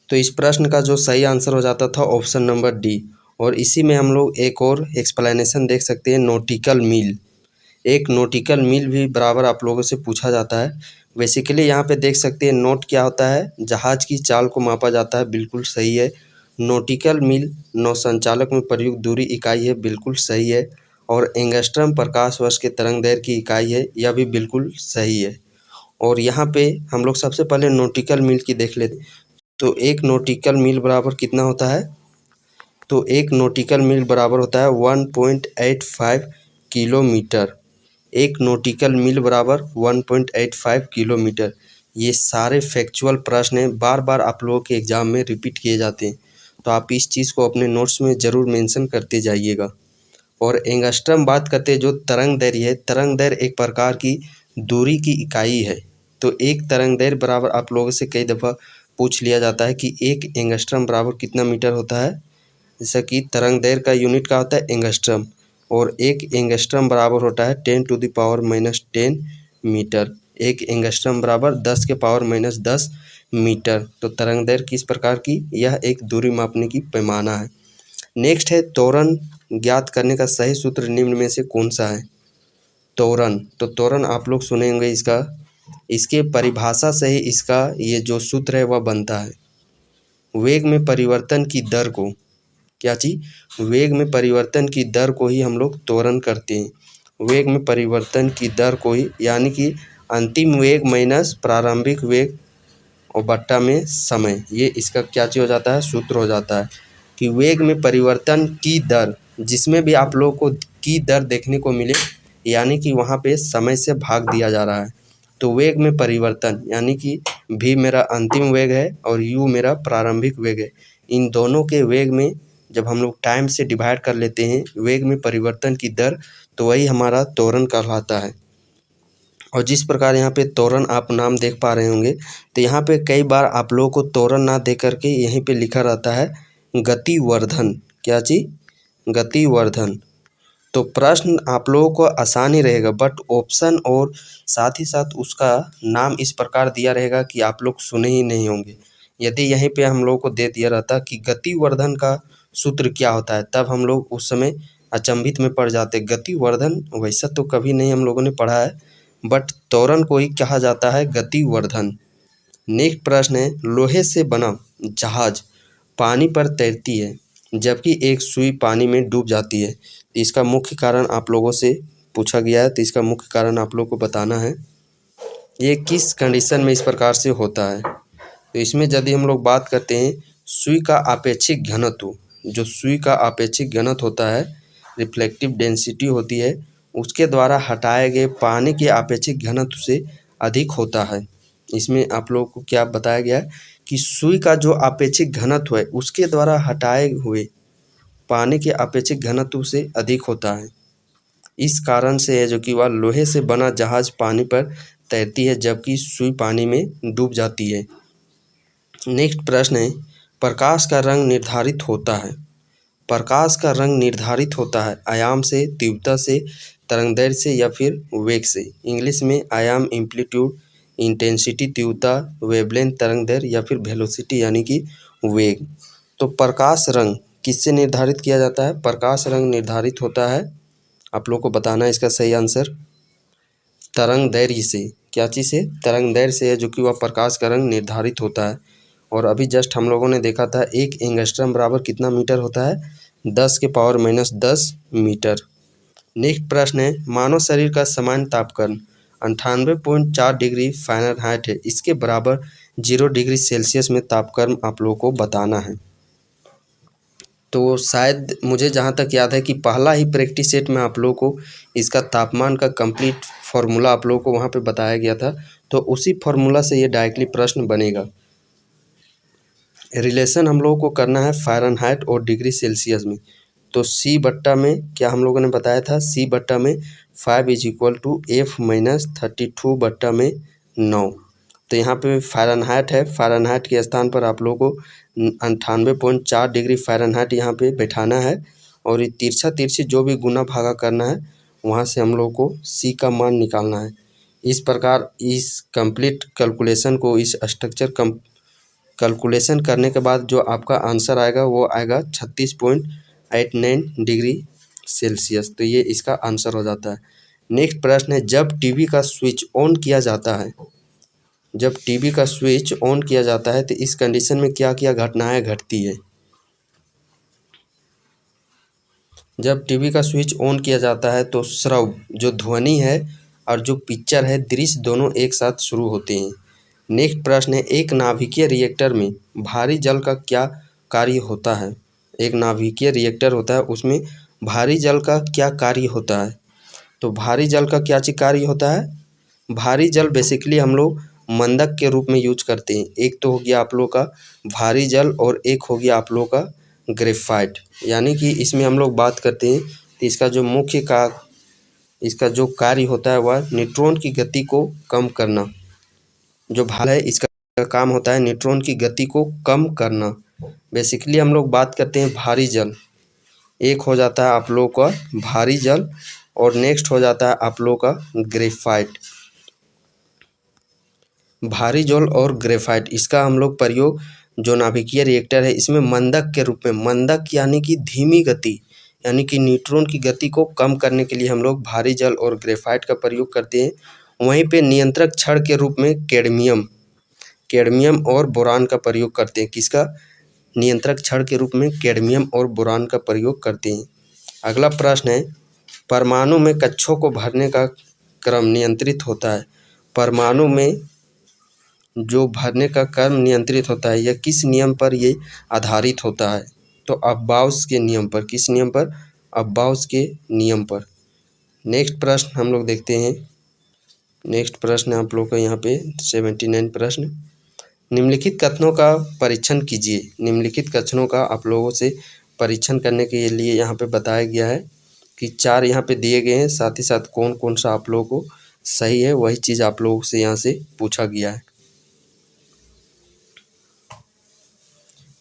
तो इस प्रश्न का जो सही आंसर हो जाता था ऑप्शन नंबर डी। और इसी में हम लोग एक और एक्सप्लेनेशन देख सकते हैं, नॉटिकल मील। एक नॉटिकल मील भी बराबर आप लोगों से पूछा जाता है। बेसिकली यहाँ पे देख सकते हैं नोट क्या होता है, जहाज की चाल को मापा जाता है, बिल्कुल सही है। नॉटिकल मील नौसंचालक में प्रयुक्त दूरी इकाई है, बिल्कुल सही है। और एंगस्ट्रम प्रकाश वर्ष के तरंग दैर्घ्य की इकाई है। यह भी बिल्कुल सही है। और यहाँ पे हम लोग सबसे पहले नॉटिकल मील की देख लेते। तो एक नॉटिकल मील बराबर कितना होता है? तो एक नॉटिकल मील बराबर होता है 1.85 किलोमीटर। एक नॉटिकल मील बराबर 1.85 किलोमीटर। ये सारे फैक्चुअल प्रश्न हैं, बार बार आप लोगों के एग्जाम में रिपीट किए जाते हैं, तो आप इस चीज़ को अपने नोट्स में ज़रूर मेंशन करते जाइएगा। और एंगस्ट्रम बात करते हैं, जो तरंग दैर्घ्य है, तरंग दैर्घ्य एक प्रकार की दूरी की इकाई है। तो एक तरंग दैर्घ्य बराबर आप लोगों से कई दफ़ा पूछ लिया जाता है कि एक एंगस्ट्रम बराबर कितना मीटर होता है। जैसा कि तरंग दैर्घ्य का यूनिट क्या होता है? एंगस्ट्रम। और एक एंगस्ट्रम बराबर होता है 10⁻⁻10 मीटर। एक एंगस्ट्रम बराबर 10⁻⁻10 मीटर। तो तरंग दैर्घ्य किस प्रकार की? यह एक दूरी मापने की पैमाना है। नेक्स्ट है त्वरण ज्ञात करने का सही सूत्र निम्न में से कौन सा है? त्वरण। तो त्वरण आप लोग सुने होंगे इसका, इसके परिभाषा से ही इसका ये जो सूत्र है वह बनता है। वेग में परिवर्तन की दर को, क्या चीज? वेग में परिवर्तन की दर को ही हम लोग त्वरण करते हैं। वेग में परिवर्तन की दर को ही, यानी कि अंतिम वेग माइनस प्रारंभिक वेग और बट्टा में समय, ये इसका क्या चीज हो जाता है? सूत्र हो जाता है कि वेग में परिवर्तन की दर, जिसमें भी आप लोगों को की दर देखने को मिले, यानी कि वहाँ पे समय से भाग दिया जा रहा है। तो वेग में परिवर्तन यानी कि v मेरा अंतिम वेग है और u मेरा प्रारंभिक वेग है। इन दोनों के वेग में जब हम लोग टाइम से डिवाइड कर लेते हैं वेग में परिवर्तन की दर, तो वही हमारा त्वरण कहलाता है। और जिस प्रकार यहाँ पे त्वरण आप नाम देख पा रहे होंगे, तो यहाँ पे कई बार आप लोगों को त्वरण ना दे करके यहीं पे लिखा रहता है गतिवर्धन। क्या चीज? गतिवर्धन। तो प्रश्न आप लोगों को आसान ही रहेगा, बट ऑप्शन और साथ ही साथ उसका नाम इस प्रकार दिया रहेगा कि आप लोग सुने ही नहीं होंगे। यदि यहीं पे हम लोगों को दे दिया रहता कि गतिवर्धन का सूत्र क्या होता है, तब हम लोग उस समय अचंभित में पड़ जाते। गतिवर्धन वैसा तो कभी नहीं हम लोगों ने पढ़ा है, बट त्वरण को ही कहा जाता है गतिवर्धन। नेक्स्ट प्रश्न है, लोहे से बना जहाज पानी पर तैरती है जबकि एक सुई पानी में डूब जाती है। तो इसका मुख्य कारण आप लोगों से पूछा गया है, तो इसका मुख्य कारण आप लोगों को बताना है। ये किस कंडीशन में इस प्रकार से होता है? तो इसमें यदि हम लोग बात करते हैं सुई का आपेक्षिक घनत्व, जो सुई का आपेक्षिक घनत्व होता है, रिफ्लेक्टिव डेंसिटी होती है, उसके द्वारा हटाए गए पानी के आपेक्षिक घनत्व से अधिक होता है। इसमें आप लोगों को क्या बताया गया है कि सुई का जो आपेक्षिक घनत्व है उसके द्वारा हटाए हुए पानी के अपेक्षित घनत्व से अधिक होता है। इस कारण से है जो कि वह लोहे से बना जहाज पानी पर तैरती है जबकि सुई पानी में डूब जाती है। नेक्स्ट प्रश्न है, प्रकाश का रंग निर्धारित होता है। प्रकाश का रंग निर्धारित होता है आयाम से, तीव्रता से, तरंगदैर्घ्य से या फिर वेग से। इंग्लिश में आयाम, एम्पलीट्यूड, इंटेंसिटी, तीव्रता, वेवलेंथ, तरंगदैर्घ्य या फिर वेलोसिटी यानी कि वेग। तो प्रकाश रंग किससे निर्धारित किया जाता है? प्रकाश रंग निर्धारित होता है, आप लोग को बताना है इसका सही आंसर, तरंग दैर्घ्य से। क्या चीज़ से? तरंग दैर्घ्य से है जो कि वह प्रकाश का रंग निर्धारित होता है। और अभी जस्ट हम लोगों ने देखा था एक एंगस्ट्रम बराबर कितना मीटर होता है? 10⁻⁻10 मीटर। नेक्स्ट प्रश्न है, मानव शरीर का सामान्य तापक्रम 98.4 डिग्री फ़ारेनहाइट है, इसके बराबर 0 डिग्री सेल्सियस में तापक्रम आप लोगों को बताना है। तो शायद मुझे जहाँ तक याद है कि पहला ही प्रैक्टिस सेट में आप लोगों को इसका तापमान का कंप्लीट फार्मूला आप लोगों को वहाँ पे बताया गया था, तो उसी फार्मूला से ये डायरेक्टली प्रश्न बनेगा। रिलेशन हम लोगों को करना है फ़ारेनहाइट और डिग्री सेल्सियस में। तो सी बट्टा में क्या हम लोगों ने बताया था? सी बट्टा में 5 = F-32 बट्टा में 9। तो यहाँ पे फ़ारेनहाइट है, फ़ारेनहाइट के स्थान पर आप लोगों को 98.4 डिग्री फ़ारेनहाइट यहाँ पे बैठाना है और ये तिरछा तिरछी जो भी गुना भागा करना है वहाँ से हम लोग को सी का मान निकालना है। इस प्रकार इस कंप्लीट कैलकुलेशन को, इस स्ट्रक्चर कैलकुलेशन करने के बाद जो आपका आंसर आएगा वो आएगा 36.89 डिग्री सेल्सियस। तो ये इसका आंसर हो जाता है। नेक्स्ट प्रश्न है, जब टीवी का स्विच ऑन किया जाता है, जब टीवी का स्विच ऑन किया जाता है तो इस कंडीशन में क्या क्या घटनाएं घटती है? जब टीवी का स्विच ऑन किया जाता है तो श्रव्य जो ध्वनि है और जो पिक्चर है दृश्य दोनों एक साथ शुरू होते हैं। नेक्स्ट प्रश्न है, एक नाभिकीय रिएक्टर में भारी जल का क्या कार्य होता है? एक नाभिकीय रिएक्टर होता है, उसमें भारी जल का क्या कार्य होता है? तो भारी जल का क्या चीज कार्य होता है? भारी जल बेसिकली हम लोग मंदक के रूप में यूज करते हैं। एक तो हो गया आप लोग का भारी जल और एक हो गया आप लोग का ग्रेफाइट। यानी कि इसमें हम लोग बात करते हैं तो इसका जो कार्य होता है वह न्यूट्रॉन की गति को कम करना। जो भार है इसका काम होता है न्यूट्रॉन की गति को कम करना। बेसिकली हम लोग बात करते हैं भारी जल। एक हो जाता है आप लोगों का भारी जल और नेक्स्ट हो जाता है आप लोगों का ग्रेफाइट। भारी जल और ग्रेफाइट इसका हम लोग प्रयोग जो नाभिकीय रिएक्टर है इसमें मंदक के रूप में, मंदक यानी कि धीमी गति, यानी कि न्यूट्रॉन की गति को कम करने के लिए हम लोग भारी जल और ग्रेफाइट का प्रयोग करते हैं। वहीं पे नियंत्रक छड़ के रूप में कैडमियम और बोरान का प्रयोग करते हैं। किसका? नियंत्रक छड़ के रूप में कैडमियम और बोरान का प्रयोग करते हैं। अगला प्रश्न है, परमाणु में कक्षों को भरने का क्रम नियंत्रित होता है। परमाणु में जो भरने का क्रम नियंत्रित होता है यह किस नियम पर ये आधारित होता है? तो अब्बाउस के नियम पर। किस नियम पर? अब्बाउस के नियम पर। नेक्स्ट प्रश्न हम लोग देखते हैं। नेक्स्ट प्रश्न आप लोग का यहाँ पे 79 प्रश्न, निम्नलिखित कथनों का परीक्षण कीजिए। निम्नलिखित कथनों का आप लोगों से परीक्षण करने के लिए यहाँ पे बताया गया है कि 4 यहाँ पे दिए गए हैं, साथ ही साथ कौन कौन सा आप लोगों को सही है वही चीज़ आप लोगों से यहाँ से पूछा गया है।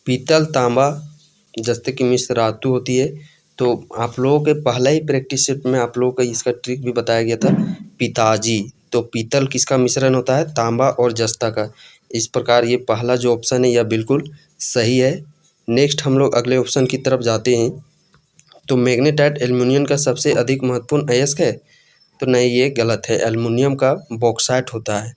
पीतल, तांबा जस्ते की मिश्र धातु होती है। तो आप लोगों के पहला ही प्रैक्टिस सेट में आप लोगों का इसका ट्रिक भी बताया गया था, पिताजी। तो पीतल किसका मिश्रण होता है? तांबा और जस्ता का। इस प्रकार ये पहला जो ऑप्शन है यह बिल्कुल सही है। नेक्स्ट हम लोग अगले ऑप्शन की तरफ जाते हैं। तो मैग्नेटाइट एल्युमिनियम का सबसे अधिक महत्वपूर्ण अयस्क है? तो नहीं, ये गलत है, एल्युमिनियम का बॉक्साइट होता है।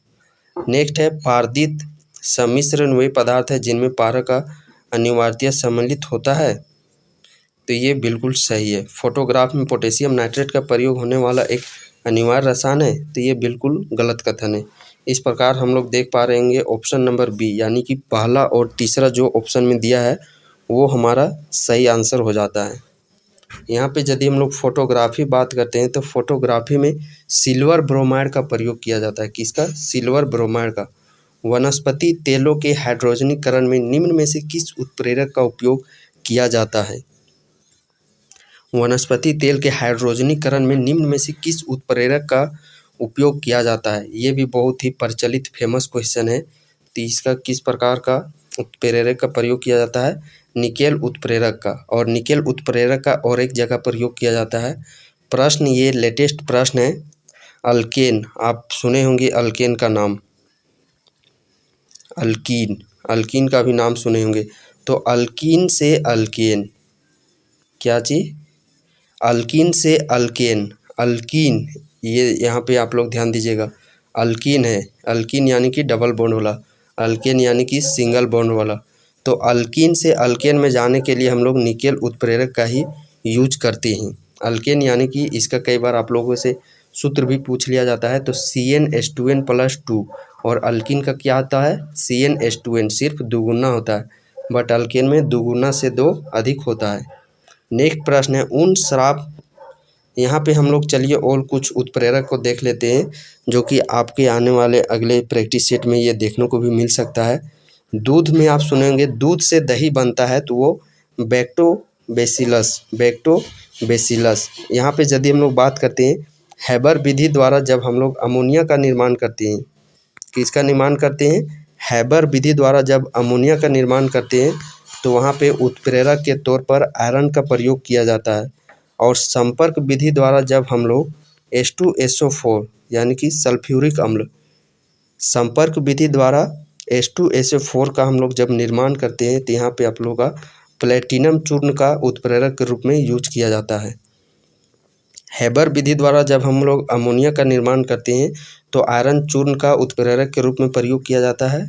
नेक्स्ट है, पारदित सम्मिश्रण वे पदार्थ है जिनमें पारा का अनिवार्यता सम्मिलित होता है। तो ये बिल्कुल सही है। फोटोग्राफ में पोटेशियम नाइट्रेट का प्रयोग होने वाला एक अनिवार्य रसायन है। तो ये बिल्कुल गलत कथन है। इस प्रकार हम लोग देख पा रहे हैं ऑप्शन नंबर बी, यानी कि पहला और तीसरा जो ऑप्शन में दिया है वो हमारा सही आंसर हो जाता है। यहाँ पे यदि हम लोग फोटोग्राफी बात करते हैं तो फोटोग्राफी में सिल्वर ब्रोमाइड का प्रयोग किया जाता है। किसका? सिल्वर ब्रोमाइड का। वनस्पति तेलों के हाइड्रोजनीकरण में निम्न में से किस उत्प्रेरक का उपयोग किया जाता है? वनस्पति तेल के हाइड्रोजनीकरण में निम्न में से किस उत्प्रेरक का उपयोग किया जाता है? ये भी बहुत ही प्रचलित फेमस क्वेश्चन है। तो इसका किस प्रकार का उत्प्रेरक का प्रयोग किया जाता है? निकेल उत्प्रेरक का। और निकेल उत्प्रेरक का और एक जगह प्रयोग किया जाता है। प्रश्न ये लेटेस्ट प्रश्न है, अल्केन, आप सुने होंगे अल्केन का नाम, अल्कीन का भी नाम सुने होंगे। तो अल्कीन से अल्केन, क्या चीज? अल्कीन से अल्केन, अल्कीन, ये यहाँ पे आप लोग ध्यान दीजिएगा, अल्कीन है। अल्कीन यानी कि डबल बॉन्ड वाला, अल्केन यानी कि सिंगल बॉन्ड वाला। तो अल्कीन से अल्केन में जाने के लिए हम लोग निकेल उत्प्रेरक का ही यूज करते हैं। अल्केन यानी कि इसका कई बार आप लोगों से सूत्र भी पूछ लिया जाता है। तो CnH2n+2 और अल्कीन का क्या आता है? CnH2n, सिर्फ दुगुना होता है, बट अल्केन में दुगुना से 2 अधिक होता है। नेक्स्ट प्रश्न है, उन शराब, यहाँ पे हम लोग चलिए और कुछ उत्प्रेरक को देख लेते हैं जो कि आपके आने वाले अगले प्रैक्टिस सेट में ये देखने को भी मिल सकता है। दूध में आप सुनेंगे दूध से दही बनता है, तो वो बैक्टोबैसिलस। यहाँ पे यदि हम लोग बात करते हैं हैबर विधि द्वारा जब हम लोग अमोनिया का निर्माण करते हैं, किसका निर्माण करते हैं? हैबर विधि द्वारा जब अमोनिया का निर्माण करते हैं तो वहाँ पे उत्प्रेरक के तौर पर आयरन का प्रयोग किया जाता है। और संपर्क विधि द्वारा जब हम लोग H2SO4 यानी कि सल्फ्यूरिक अम्ल, संपर्क विधि द्वारा H2SO4 का हम लोग जब निर्माण करते हैं तो यहाँ पे आप लोगों का प्लेटिनम चूर्ण का उत्प्रेरक के रूप में यूज किया जाता है। हैबर विधि द्वारा जब हम लोग अमोनिया का निर्माण करते हैं तो आयरन चूर्ण का उत्प्रेरक के रूप में प्रयोग किया जाता है।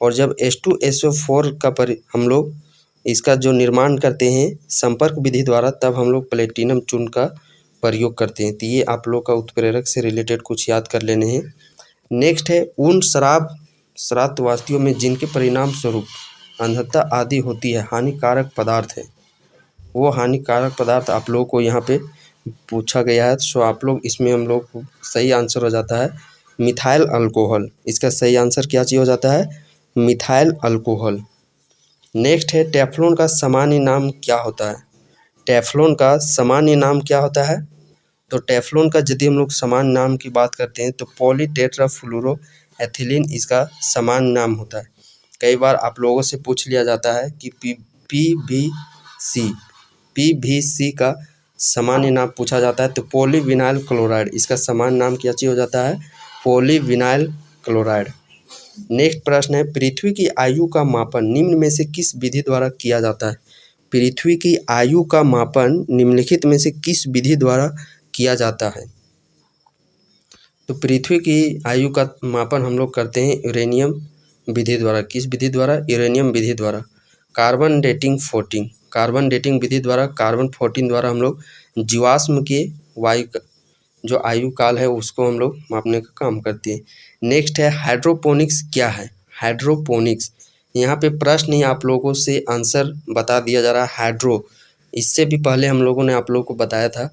और जब H2SO4 का हम लोग इसका जो निर्माण करते हैं संपर्क विधि द्वारा, तब हम लोग प्लेटिनम चूर्ण का प्रयोग करते हैं। तो ये आप लोग का उत्प्रेरक से रिलेटेड कुछ याद कर लेने हैं। नेक्स्ट है उन श्राद्धवासियों में जिनके परिणाम स्वरूप अंधता आदि होती है हानिकारक पदार्थ है। वो हानिकारक पदार्थ आप लोगों को यहाँ पे पूछा गया है। सो आप लोग इसमें हम लोग सही आंसर हो जाता है मिथाइल अल्कोहल। इसका सही आंसर क्या चीज़ हो जाता है? Methyl alcohol. नेक्स्ट है टेफ्लॉन का सामान्य नाम क्या होता है? टेफ्लॉन का सामान्य नाम क्या होता है? तो टेफ्लॉन का यदि हम लोग सामान्य नाम की बात करते हैं तो पॉलीटेट्राफ्लोरोएथिलीन इसका सामान्य नाम होता है। कई बार आप लोगों से पूछ लिया जाता है कि पीवीसी का सामान्य नाम पूछा जाता है तो पॉलीविनाइल क्लोराइड, इसका सामान्य नाम क्या चीज़ हो जाता है? Polyvinyl chloride. नेक्स्ट प्रश्न है पृथ्वी की आयु का मापन निम्न में से किस विधि द्वारा किया जाता है? पृथ्वी की आयु का मापन निम्नलिखित में से किस विधि द्वारा किया जाता है? तो पृथ्वी की आयु का मापन हम लोग करते हैं यूरेनियम विधि द्वारा। किस विधि द्वारा? यूरेनियम विधि द्वारा। कार्बन डेटिंग विधि द्वारा, कार्बन 14 द्वारा हम लोग जीवाश्म के वायु जो आयु काल है उसको हम लोग मापने का काम करते हैं। नेक्स्ट है हाइड्रोपोनिक्स क्या है? हाइड्रोपोनिक्स, यहाँ पे प्रश्न ही आप लोगों से आंसर बता दिया जा रहा है हाइड्रो। इससे भी पहले हम लोगों ने आप लोगों को बताया था,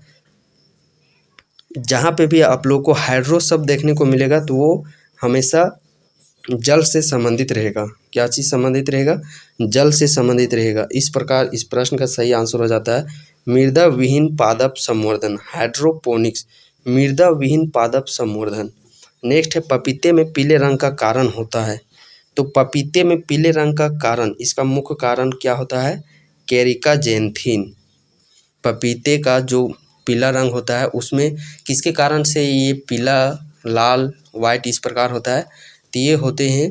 जहाँ पे भी आप लोगों को हाइड्रो शब्द देखने को मिलेगा तो वो हमेशा जल से संबंधित रहेगा। क्या चीज़ संबंधित रहेगा? जल से संबंधित रहेगा। इस प्रकार इस प्रश्न का सही आंसर हो जाता है मृदा विहीन पादप संवर्धन। हाइड्रोपोनिक्स मृदा विहीन पादप संवर्धन। नेक्स्ट है पपीते में पीले रंग का कारण होता है। तो पपीते में पीले रंग का कारण, इसका मुख्य कारण क्या होता है? कैरिकाजेंथिन। पपीते का जो पीला रंग होता है उसमें किसके कारण से ये पीला, लाल, वाइट इस प्रकार होता है? तो ये होते हैं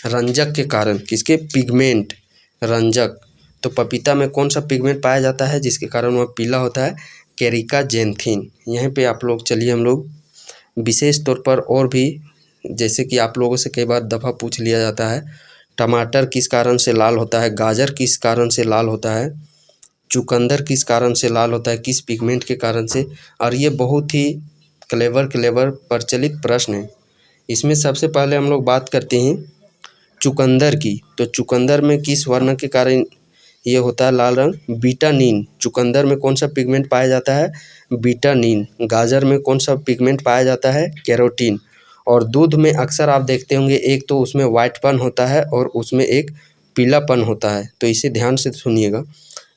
रंजक के कारण। किसके? पिगमेंट, रंजक। तो पपीता में कौन सा पिगमेंट पाया जाता है जिसके कारण वह पीला होता है? कैरिकाजेंथिन। यहाँ पे आप लोग चलिए हम लोग विशेष तौर पर और भी, जैसे कि आप लोगों से कई बार दफ़ा पूछ लिया जाता है टमाटर किस कारण से लाल होता है, गाजर किस कारण से लाल होता है, चुकंदर किस कारण से लाल होता है, किस पिगमेंट के कारण से। और ये बहुत ही क्लेवर प्रचलित प्रश्न है। इसमें सबसे पहले हम लोग बात करते हैं चुकंदर की। तो चुकंदर में किस वर्ण के कारण ये होता है लाल रंग? बीटानिन। चुकंदर में कौन सा पिगमेंट पाया जाता है? बीटानिन। गाजर में कौन सा पिगमेंट पाया जाता है? कैरोटीन। और दूध में अक्सर आप देखते होंगे एक तो उसमें वाइटपन होता है और उसमें एक पीलापन होता है। तो इसे ध्यान से सुनिएगा।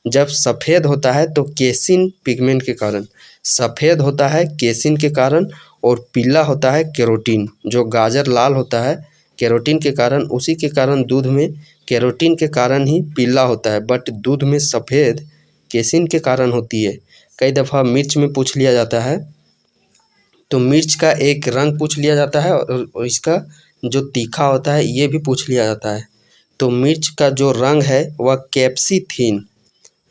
जब सफ़ेद होता है तो केसिन पिगमेंट के कारण, सफ़ेद होता है केसिन के कारण, और पीला होता है कैरोटीन। जो गाजर लाल होता है कैरोटीन के कारण, उसी के कारण दूध में कैरोटीन के कारण ही पीला होता है, बट दूध में सफ़ेद केसिन के कारण होती है। कई दफ़ा मिर्च में पूछ लिया जाता है, तो मिर्च का एक रंग पूछ लिया जाता है और इसका जो तीखा होता है ये भी पूछ लिया जाता है। तो मिर्च का जो रंग है वह कैप्सिथिन,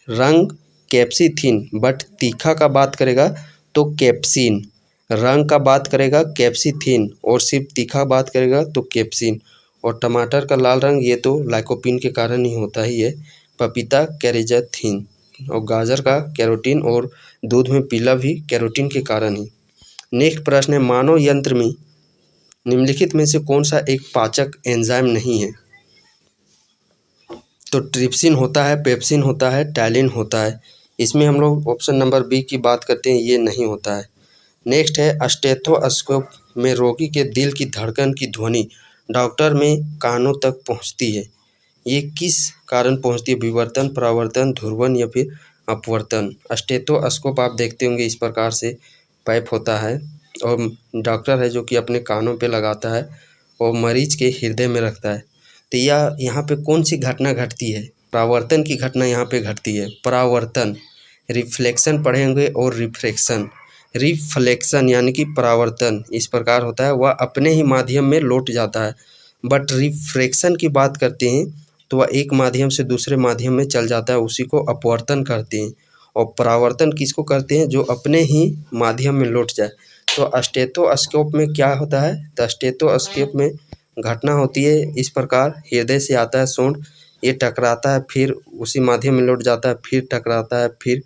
रंग कैप्सिथिन, बट तीखा का बात करेगा तो कैप्सिन। रंग का बात करेगा कैप्सिथिन और सिर्फ तीखा बात करेगा तो कैप्सिन। और टमाटर का लाल रंग ये तो लाइकोपीन के कारण ही होता ही है, पपीता कैरेजाथिन, और गाजर का कैरोटीन, और दूध में पीला भी कैरोटीन के कारण ही। नेक्स्ट प्रश्न है मानव यंत्र में निम्नलिखित में से कौन सा एक पाचक एंजाइम नहीं है? तो ट्रिप्सिन होता है, पेप्सिन होता है, टैलिन होता है। इसमें हम लोग ऑप्शन नंबर बी की बात करते हैं, ये नहीं होता है। नेक्स्ट है स्टेथोस्कोप में रोगी के दिल की धड़कन की ध्वनि डॉक्टर में कानों तक पहुंचती है। ये किस कारण पहुंचती है? विवर्तन, परावर्तन, ध्रुवन या फिर अपवर्तन। स्टेथोस्कोप आप देखते होंगे इस प्रकार से पाइप होता है और डॉक्टर है जो कि अपने कानों पे लगाता है और मरीज के हृदय में रखता है। तो यहाँ पे कौन सी घटना घटती है? परावर्तन की घटना यहाँ पे घटती है। परावर्तन, रिफ्लेक्शन पढ़ेंगे और रिफ्रैक्शन। रिफ्लेक्शन यानी कि परावर्तन इस प्रकार होता है, वह अपने ही माध्यम में लौट जाता है। बट रिफ्रैक्शन की बात करते हैं तो वह एक माध्यम से दूसरे माध्यम में चल जाता है, उसी को अपवर्तन करते हैं। और परावर्तन किसको करते हैं? जो अपने ही माध्यम में लौट जाए। तो स्टेथोस्कोप में क्या होता है? तो स्टेथोस्कोप में घटना होती है इस प्रकार, हृदय से आता है साउंड, ये टकराता है, फिर उसी माध्यम में लौट जाता है, फिर टकराता है, फिर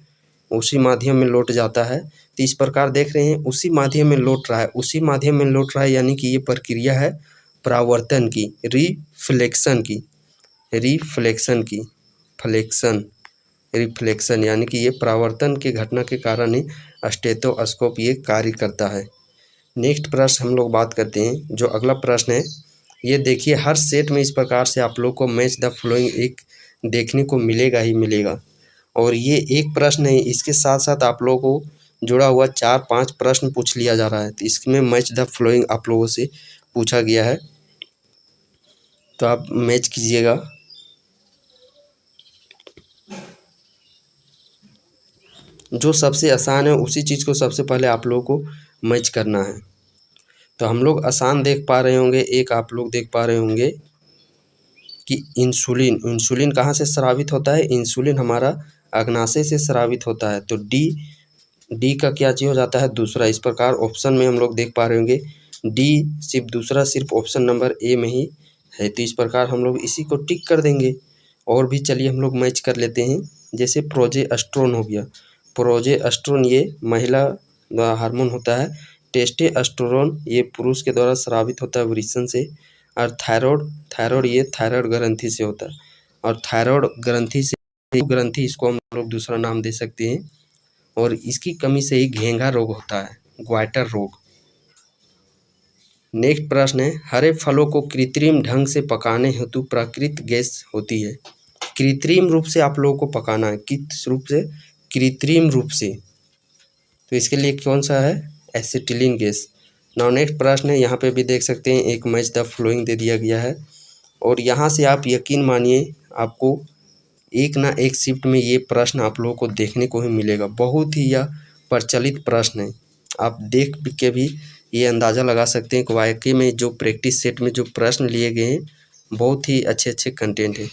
उसी माध्यम में लौट जाता है। तो इस प्रकार देख रहे हैं उसी माध्यम में लौट रहा है, उसी माध्यम में लौट रहा है, यानी कि ये प्रक्रिया है परावर्तन की, रिफ्लेक्शन की, रिफ्लेक्शन यानी कि ये परावर्तन के घटना के कारण ही स्टेथोस्कोप ये कार्य करता है। नेक्स्ट प्रश्न हम लोग बात करते हैं। जो अगला प्रश्न है ये देखिए, हर सेट में इस प्रकार से आप लोग को मैच द फॉलोइंग एक देखने को मिलेगा ही मिलेगा। और ये एक प्रश्न है, इसके साथ साथ आप लोगों को जुड़ा हुआ 4-5 प्रश्न पूछ लिया जा रहा है। तो इसमें मैच द फॉलोइंग आप लोगों से पूछा गया है, तो आप मैच कीजिएगा। जो सबसे आसान है उसी चीज़ को सबसे पहले आप लोगों को मैच करना है। तो हम लोग आसान देख पा रहे होंगे, एक आप लोग देख पा रहे होंगे कि इंसुलिन कहाँ से स्रावित होता है? इंसुलिन हमारा अग्नाशय से स्रावित होता है। तो डी का क्या चीज़ हो जाता है? दूसरा। इस प्रकार ऑप्शन में हम लोग देख पा रहे होंगे डी सिर्फ ऑप्शन नंबर ए में ही है। तो इस प्रकार हम लोग इसी को टिक कर देंगे। और भी चलिए हम लोग मैच कर लेते हैं। जैसे प्रोजेस्टेरोन हो गया, प्रोजेस्टेरोन ये महिला हार्मोन होता है। टेस्टोस्टेरोन ये पुरुष के द्वारा स्रावित होता है वृषण से। और थायराइड ये थायराइड ग्रंथि से होता है। और थायराइड ग्रंथि इसको हम लोग दूसरा नाम दे सकते हैं। और इसकी कमी से ही घेंघा रोग होता है, ग्वाइटर रोग। नेक्स्ट प्रश्न है, हरे फलों को कृत्रिम ढंग से पकाने हेतु प्राकृतिक गैस होती है। कृत्रिम रूप से आप लोगों को पकाना है, किस रूप से? कृत्रिम रूप से। तो इसके लिए कौन सा है? Acetylene gas. नाउ नेक्स्ट प्रश्न है, यहाँ पे भी देख सकते हैं एक मैच द फॉलोइंग दे दिया गया है। और यहाँ से आप यकीन मानिए आपको एक ना एक शिफ्ट में ये प्रश्न आप लोगों को देखने को ही मिलेगा। बहुत ही यह प्रचलित प्रश्न है। आप देख के भी ये अंदाज़ा लगा सकते हैं कि वाकई में जो प्रैक्टिस सेट में जो प्रश्न लिए गए हैं बहुत ही अच्छे अच्छे कंटेंट है।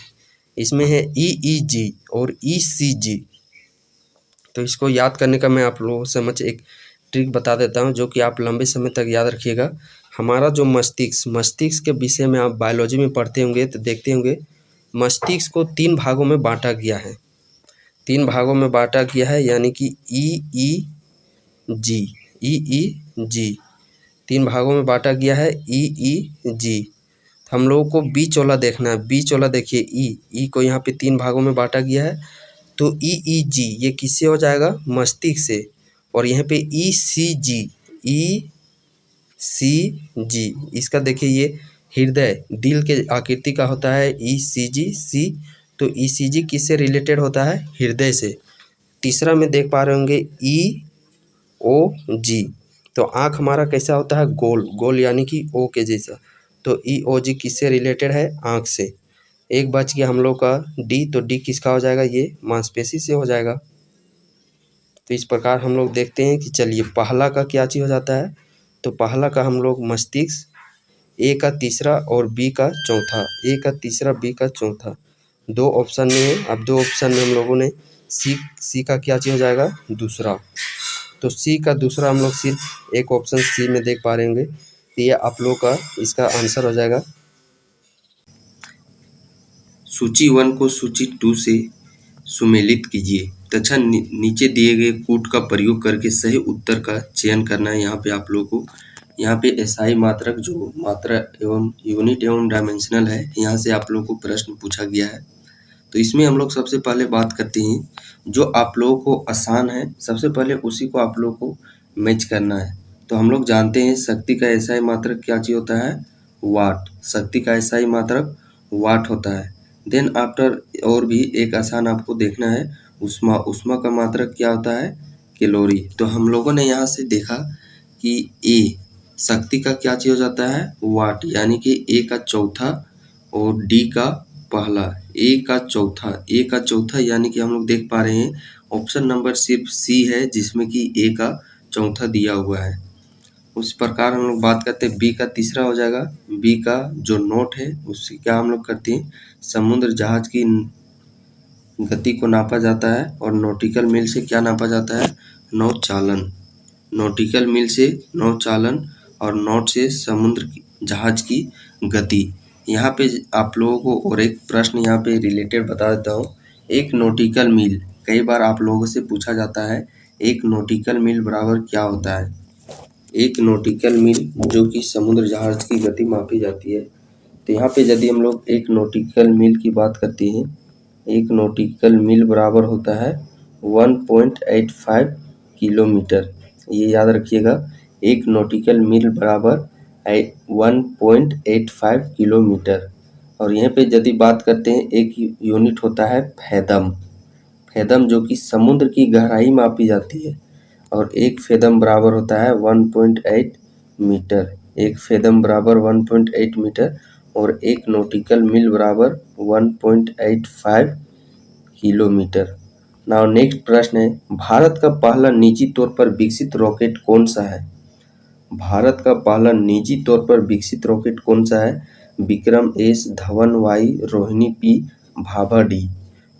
इसमें है EEG और ECG। तो इसको याद करने का मैं आप लोगों समझ एक ट्रिक बता देता हूं, जो कि आप लंबे समय तक याद रखिएगा। हमारा जो मस्तिष्क के विषय में आप बायोलॉजी में पढ़ते होंगे तो देखते होंगे मस्तिष्क को 3 भागों में बांटा गया है। 3 भागों में बांटा गया है, यानी कि EEG 3 भागों में बांटा गया है। EEG हम लोगों को बीच वाला देखना है। बीच वाला देखिए ई को यहाँ पे 3 भागों में बांटा गया है। तो EEG ये किससे हो जाएगा? मस्तिष्क से। और यहाँ पे ECG इसका देखिए ये हृदय दिल के आकृति का होता है। ECG तो ECG किससे रिलेटेड होता है? हृदय से। तीसरा में देख पा रहे होंगे EOG। तो आँख हमारा कैसा होता है? गोल यानी कि O के जैसा। तो EOG किससे रिलेटेड है? आँख से। एक बच गया हम लोग का D। तो D किसका हो जाएगा? ये मांसपेशी से हो जाएगा। तो इस प्रकार हम लोग देखते हैं कि चलिए पहला का क्या चीज़ हो जाता है? तो पहला का हम लोग मस्तिष्क, A का तीसरा और B का चौथा। A का तीसरा, B का चौथा। 2 ऑप्शन में है। अब 2 ऑप्शन में हम लोगों ने C का क्या चीज़ हो जाएगा? दूसरा। तो C का दूसरा हम लोग सिर्फ एक ऑप्शन C में देख पा रहे होंगे। तो ये आप लोग का इसका आंसर हो जाएगा। सूची 1 को सूची 2 से सुमेलित कीजिए तथा नीचे दिए गए कूट का प्रयोग करके सही उत्तर का चयन करना है। यहाँ पे आप लोग को यहाँ पे SI मात्रक जो मात्रा एवं यूनिट एवं डायमेंशनल है, यहाँ से आप लोग को प्रश्न पूछा गया है। तो इसमें हम लोग सबसे पहले बात करते हैं जो आप लोगों को आसान है, सबसे पहले उसी को आप लोग को मैच करना है। तो हम लोग जानते हैं शक्ति का SI मात्रक क्या चीज़ होता है? वाट। शक्ति का SI मात्रक वाट होता है। देन आफ्टर और भी एक आसान आपको देखना है, उष्मा का मात्रक क्या होता है? कैलोरी। तो हम लोगों ने यहाँ से देखा कि A शक्ति का क्या चीज़ हो जाता है? वाट, यानी कि A का चौथा और D का पहला। A का चौथा यानी कि हम लोग देख पा रहे हैं ऑप्शन नंबर सिर्फ C है जिसमें कि A का चौथा दिया हुआ है। उस प्रकार हम लोग बात करते हैं B का तीसरा हो जाएगा। B का जो नोट है उससे क्या हम लोग करते हैं? समुद्र जहाज की गति को नापा जाता है। और नॉटिकल मील से क्या नापा जाता है? नौचालन। नॉटिकल मील से नौचालन और नॉट से समुद्र जहाज की गति। यहाँ पे आप लोगों को और एक प्रश्न यहाँ पे रिलेटेड बता देता हूँ। एक नॉटिकल मील, कई बार आप लोगों से पूछा जाता है एक नॉटिकल मील बराबर क्या होता है। एक नॉटिकल मील जो कि समुद्र जहाज की गति मापी जाती है। तो यहाँ पे यदि हम लोग एक नॉटिकल मील की बात करते हैं, एक नॉटिकल मील बराबर होता है 1.85 किलोमीटर। ये याद रखिएगा, एक नॉटिकल मील बराबर 1.85 किलोमीटर। और यहाँ पे यदि बात करते हैं, एक यूनिट होता है फैदम। फैदम जो कि समुद्र की गहराई मापी जाती है, और एक फैदम बराबर होता है 1.8 मीटर। एक फैदम बराबर 1.8 मीटर और एक नॉटिकल मील बराबर 1.85 किलोमीटर। नाउ नेक्स्ट प्रश्न है, भारत का पहला निजी तौर पर विकसित रॉकेट कौन सा है। भारत का पहला निजी तौर पर विकसित रॉकेट कौन सा है। Vikram S, Dhawan Y, Rohini P, Bhabha D.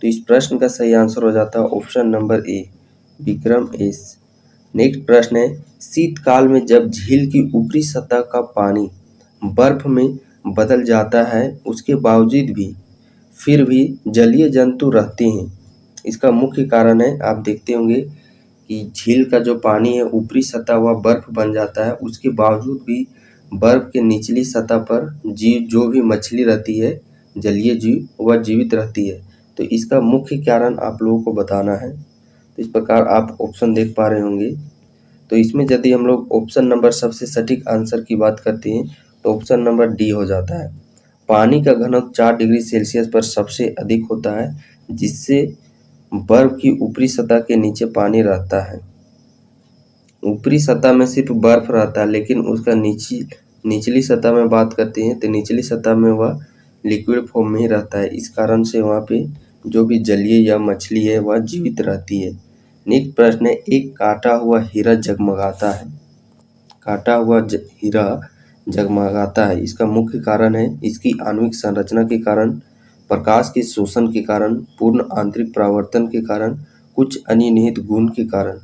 तो इस प्रश्न का सही आंसर हो जाता है option number A, Vikram S. Next प्रश्न है, शीतकाल में जब झील की ऊपरी सतह का पानी बर्फ में बदल जाता है, उसके बावजूद भी फिर भी जलीय जंतु रहते हैं, इसका मुख्य कारण है, आप देखते होंगे कि झील का जो पानी है ऊपरी सतह वह बर्फ बन जाता है, उसके बावजूद भी बर्फ के निचली सतह पर जीव, जो भी मछली रहती है, जलीय जीव, वह जीवित रहती है। तो इसका मुख्य कारण आप लोगों को बताना है। तो इस प्रकार आप ऑप्शन देख पा रहे होंगे। तो इसमें यदि हम लोग ऑप्शन नंबर सबसे सटीक आंसर की बात करते हैं तो ऑप्शन नंबर डी हो जाता है। पानी का घनत्व 4 डिग्री सेल्सियस पर सबसे अधिक होता है, जिससे बर्फ की ऊपरी सतह के नीचे पानी रहता है। ऊपरी सतह में सिर्फ बर्फ रहता है, लेकिन उसका निचली सतह में बात करते हैं तो निचली सतह में वह लिक्विड फॉर्म में ही रहता है। इस कारण से वहाँ पे जो भी जलीय या मछली है वह जीवित रहती है। नेक्स्ट प्रश्न है, एक काटा हुआ हीरा जगमगाता है। काटा हुआ हीरा जगमगाता है, इसका मुख्य कारण है इसकी आणविक संरचना के कारण, प्रकाश के शोषण के कारण, पूर्ण आंतरिक परावर्तन के कारण, कुछ अंतर्निहित गुण के कारण।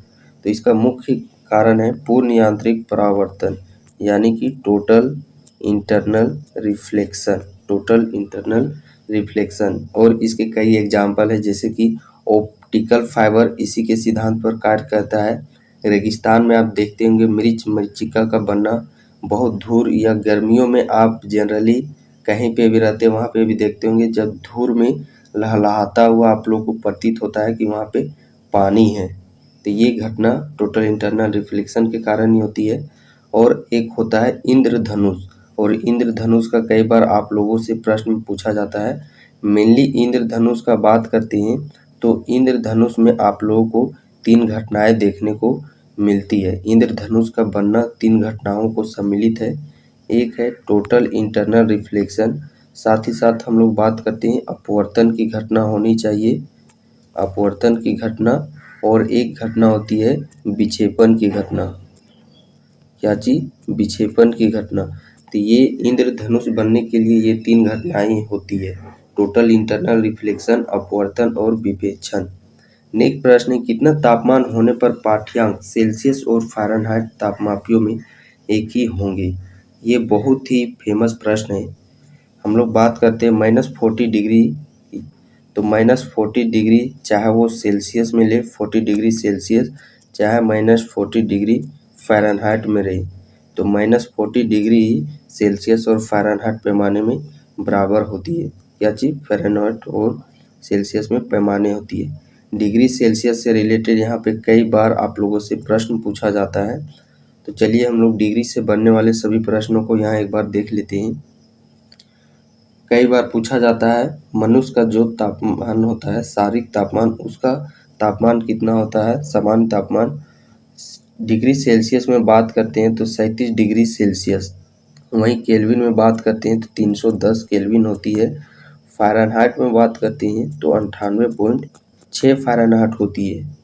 तो इसका मुख्य कारण है पूर्ण यांत्रिक परावर्तन, यानी कि total internal reflection. Total internal reflection. और इसके कई एग्जाम्पल है, जैसे कि ऑप्टिकल फाइबर इसी के सिद्धांत पर कार्य करता है। रेगिस्तान में आप देखते होंगे मरीचिका का बनना, बहुत धूल, या गर्मियों में आप जनरली कहीं पे भी रहते हैं वहाँ पे भी देखते होंगे, जब धूल में लहलहाता हुआ आप लोग को प्रतीत होता है कि वहाँ पे पानी है। तो ये घटना टोटल इंटरनल रिफ्लेक्शन के कारण ही होती है। और एक होता है इंद्रधनुष, और इंद्रधनुष का कई बार आप लोगों से प्रश्न पूछा जाता है। मेनली इंद्रधनुष का बात करते हैं तो इंद्रधनुष में आप लोगों को 3 घटनाएं देखने को मिलती है। इंद्रधनुष का बनना 3 घटनाओं को सम्मिलित है। एक है टोटल इंटरनल रिफ्लेक्शन, साथ ही साथ हम लोग बात करते हैं अपवर्तन की घटना होनी चाहिए, अपवर्तन की घटना, और एक घटना होती है विक्षेपण की घटना। क्या चीज? विक्षेपण की घटना। तो ये इंद्रधनुष बनने के लिए ये 3 घटनाएं होती है, टोटल इंटरनल रिफ्लेक्शन, अपवर्तन और विभेक्षण। नेक्स्ट प्रश्न है, कितना तापमान होने पर पाठ्यांक सेल्सियस और फ़ारेनहाइट तापमापियों में एक ही होंगे। ये बहुत ही फेमस प्रश्न है। हम लोग बात करते हैं -40 डिग्री, तो -40 डिग्री चाहे वो सेल्सियस में ले, 40 डिग्री सेल्सियस, चाहे -40 डिग्री फ़ारेनहाइट में रहे, तो -40 डिग्री ही सेल्सियस और फ़ारेनहाइट पैमाने में बराबर होती है। क्या चीज़? फ़ारेनहाइट और सेल्सियस में पैमाने होती है। डिग्री सेल्सियस से रिलेटेड यहाँ पे कई बार आप लोगों से प्रश्न पूछा जाता है। तो चलिए हम लोग डिग्री से बनने वाले सभी प्रश्नों को यहाँ एक बार देख लेते हैं। कई बार पूछा जाता है मनुष्य का जो तापमान होता है, शारीरिक तापमान, उसका तापमान कितना होता है, सामान्य तापमान। डिग्री सेल्सियस में बात करते हैं तो 37 डिग्री सेल्सियस, वहीं केल्विन में बात करते हैं तो 310 केल्विन होती है। फ़ारेनहाइट में बात करते हैं तो 98.6 फ़ारेनहाइट होती है।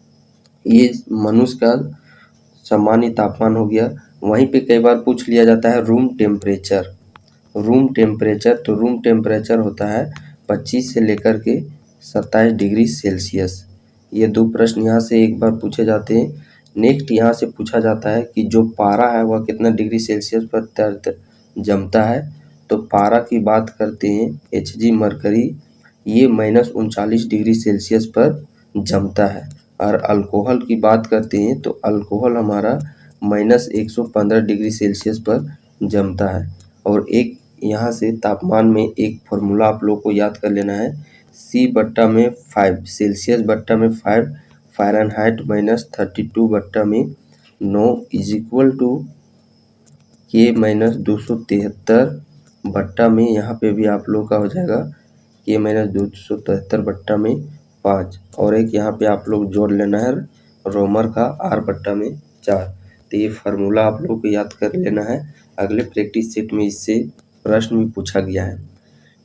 ये मनुष्य का सामान्य तापमान हो गया। वहीं पे कई बार पूछ लिया जाता है रूम टेम्परेचर। रूम टेम्परेचर, तो रूम टेम्परेचर होता है 25 से लेकर के 27 डिग्री सेल्सियस। ये 2 प्रश्न यहाँ से एक बार पूछे जाते हैं। नेक्स्ट यहाँ से पूछा जाता है कि जो पारा है वह कितना डिग्री सेल्सियस पर जमता है। तो तो पारा की बात करते हैं Hg मरकरी, ये -39 डिग्री सेल्सियस पर जमता है। और अल्कोहल की बात करते हैं तो अल्कोहल हमारा -115 डिग्री सेल्सियस पर जमता है। और एक यहाँ से तापमान में एक फॉर्मूला आप लोग को याद कर लेना है, C/5 सेल्सियस बट्टा में 5 फ़ारेनहाइट -32 बट्टा में 9 इक्वल टू K-273 बट्टा में, यहाँ पे भी आप लोग का हो जाएगा K-273 बट्टा में 5। और एक यहाँ पे आप लोग जोड़ लेना है रोमर का R बट्टा में 4। तो ये फार्मूला आप लोग को याद कर लेना है, अगले प्रैक्टिस सेट में इससे प्रश्न भी पूछा गया है।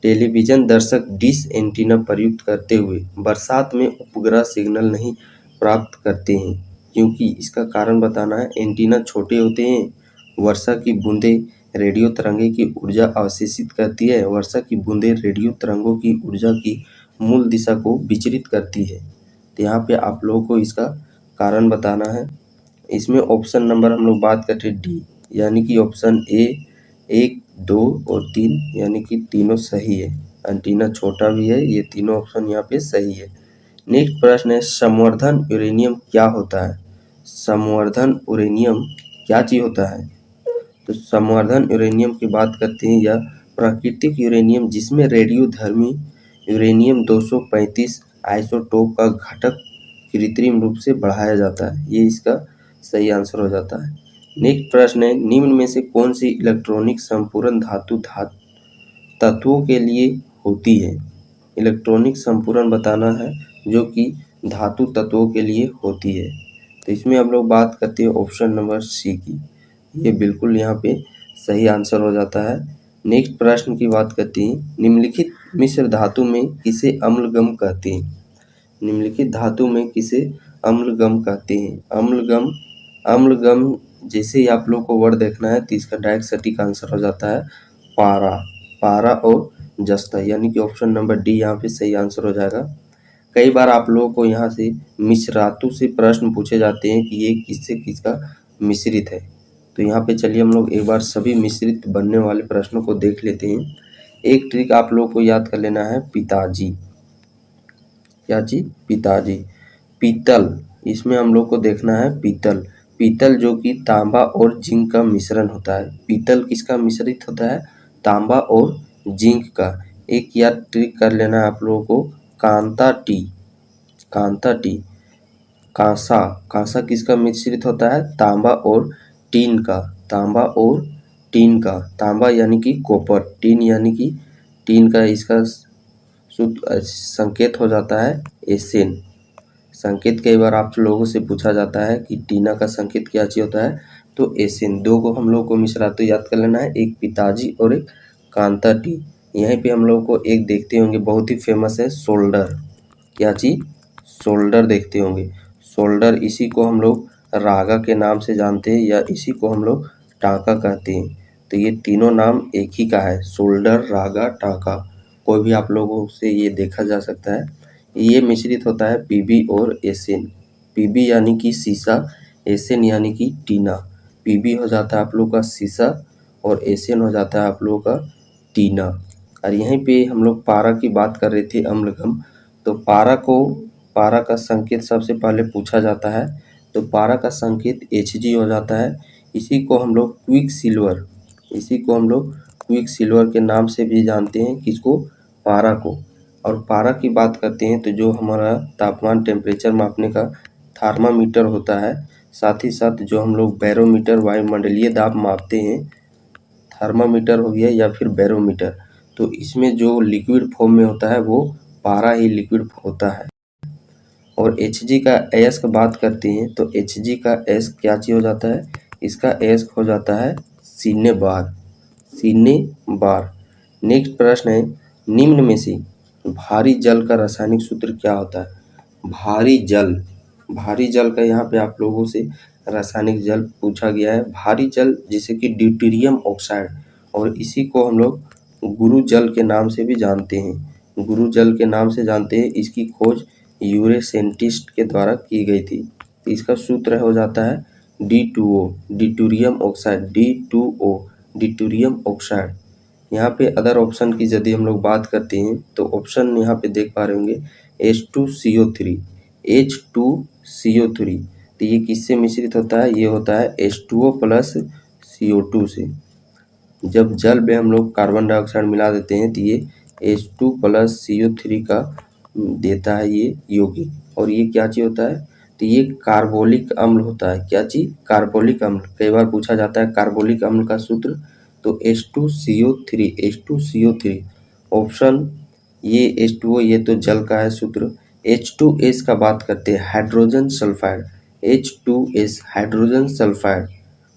टेलीविज़न दर्शक डिश एंटीना प्रयुक्त करते हुए बरसात में उपग्रह सिग्नल नहीं प्राप्त करते हैं, क्योंकि इसका कारण बताना है। एंटीना छोटे होते हैं, वर्षा की बूंदें रेडियो तरंगे की ऊर्जा अवशेषित करती है, वर्षा की बूंदें रेडियो तरंगों की ऊर्जा की मूल दिशा को विचलित करती है। तो यहाँ पे आप लोगों को इसका कारण बताना है। इसमें ऑप्शन नंबर हम लोग बात करते हैं डी, यानी कि ऑप्शन ए 1, 2 और 3 यानी कि तीनों सही है। एंटीना छोटा भी है, ये तीनों ऑप्शन यहाँ पे सही है। नेक्स्ट प्रश्न है, संवर्धन यूरेनियम क्या होता है? संवर्धन यूरेनियम क्या चीज होता है? तो संवर्धन यूरेनियम की बात करते हैं, यह प्राकृतिक यूरेनियम जिसमें रेडियोधर्मी यूरेनियम 235 आइसोटोप का घटक कृत्रिम रूप से बढ़ाया जाता है, ये इसका सही आंसर हो जाता है। नेक्स्ट प्रश्न है, निम्न में से कौन सी इलेक्ट्रॉनिक संपूरण धातु तत्वों के लिए होती है? इलेक्ट्रॉनिक संपूरण बताना है जो कि धातु तत्वों के लिए होती है। तो इसमें हम लोग बात करते हैं ऑप्शन नंबर सी की, ये बिल्कुल यहाँ पे सही आंसर हो जाता है। नेक्स्ट प्रश्न की बात करते हैं, निम्नलिखित मिश्र धातु में किसे अम्लगम कहते हैं? निम्नलिखित धातु में किसे अम्लगम कहते हैं? अम्लगम जैसे ही आप लोग को वर्ड देखना है तो इसका डायरेक्ट सटीक आंसर हो जाता है पारा और जस्ता, यानी कि ऑप्शन नंबर डी यहाँ पे सही आंसर हो जाएगा। कई बार आप लोगों को यहाँ से मिश्रातु से प्रश्न पूछे जाते हैं कि ये किससे किसका मिश्रित है। तो यहाँ पे चलिए हम लोग एक बार सभी मिश्रित बनने वाले प्रश्नों को देख लेते हैं। एक ट्रिक आप लोगों को याद कर लेना है, पिताजी। क्या चीज? पिताजी। पीतल, इसमें हम लोग को देखना है पीतल जो कि तांबा और जिंक का मिश्रण होता है। पीतल किसका मिश्रित होता है? तांबा और जिंक का। एक याद ट्रिक कर लेना है आप लोगों को, कांता टी। कांसा किसका मिश्रित होता है? तांबा और टीन का। तांबा यानी कि कॉपर, टीन यानी कि टीन का, इसका संकेत हो जाता है एसेन। संकेत कई बार आप लोगों से पूछा जाता है कि टीना का संकेत क्या चीज होता है, तो एसेन। दो को हम लोग को मिश्रातु याद कर लेना है, एक पिताजी और एक कांता टी। यहीं पे हम लोग को एक देखते होंगे बहुत ही फेमस है, शोल्डर। क्या चीज? शोल्डर देखते होंगे। शोल्डर, इसी को हम लोग रागा के नाम से जानते हैं या इसी को हम लोग टांका कहते हैं। तो ये तीनों नाम एक ही का है, शोल्डर, रागा, टांका। कोई भी आप लोगों से ये देखा जा सकता है। ये मिश्रित होता है पीबी और एसेन। पीबी यानी कि सीसा, एसेन यानी कि टीना। पीबी हो जाता है आप लोग का सीसा और एसेन हो जाता है आप लोगों का टीना। और यहीं पे हम लोग पारा की बात कर रहे थे, अम्लगम। तो पारा का संकेत सबसे पहले पूछा जाता है, तो पारा का संकेत Hg हो जाता है। इसी को हम लोग क्विक सिल्वर के नाम से भी जानते हैं, किसको? पारा को। और पारा की बात करते हैं तो जो हमारा तापमान टेम्परेचर मापने का थर्मामीटर होता है, साथ ही साथ जो हम लोग बैरोमीटर वायुमंडलीय दाब मापते हैं, थर्मामीटर हो गया या फिर बैरोमीटर, तो इसमें जो लिक्विड फॉर्म में होता है वो पारा ही लिक्विड होता है। और Hg का एस का बात करते हैं तो Hg का एस क्या चीज हो जाता है? इसका एस हो जाता है सीने बार। नेक्स्ट प्रश्न है, निम्न में से भारी जल का रासायनिक सूत्र क्या होता है? भारी जल का यहाँ पे आप लोगों से रासायनिक जल पूछा गया है। भारी जल जैसे कि ड्यूटेरियम ऑक्साइड, और इसी को हम लोग गुरु जल के नाम से भी जानते हैं। इसकी खोज यूरेसेंटिस्ट के द्वारा की गई थी। इसका सूत्र हो जाता है D2O, deuterium oxide, D2O, deuterium oxide. यहाँ पे अदर ऑप्शन की यदि हम लोग बात करते हैं तो ऑप्शन यहाँ पे देख पा रहे होंगे H2CO3, H2CO3। तो ये किससे मिश्रित होता है? ये होता है H2O प्लस CO2 से। जब जल में हम लोग कार्बन डाइऑक्साइड मिला देते हैं तो ये H2 प्लस CO3 का देता है ये यौगिक। और ये क्या चीज़ होता है? तो ये कार्बोलिक अम्ल होता है। क्या चीज़? कार्बोलिक अम्ल। कई बार पूछा जाता है कार्बोलिक अम्ल का सूत्र, तो H2CO3, H2CO3 ऑप्शन। ये H2O ये तो जल का है सूत्र। H2S का बात करते हैं, hydrogen sulphide, H2S hydrogen sulphide.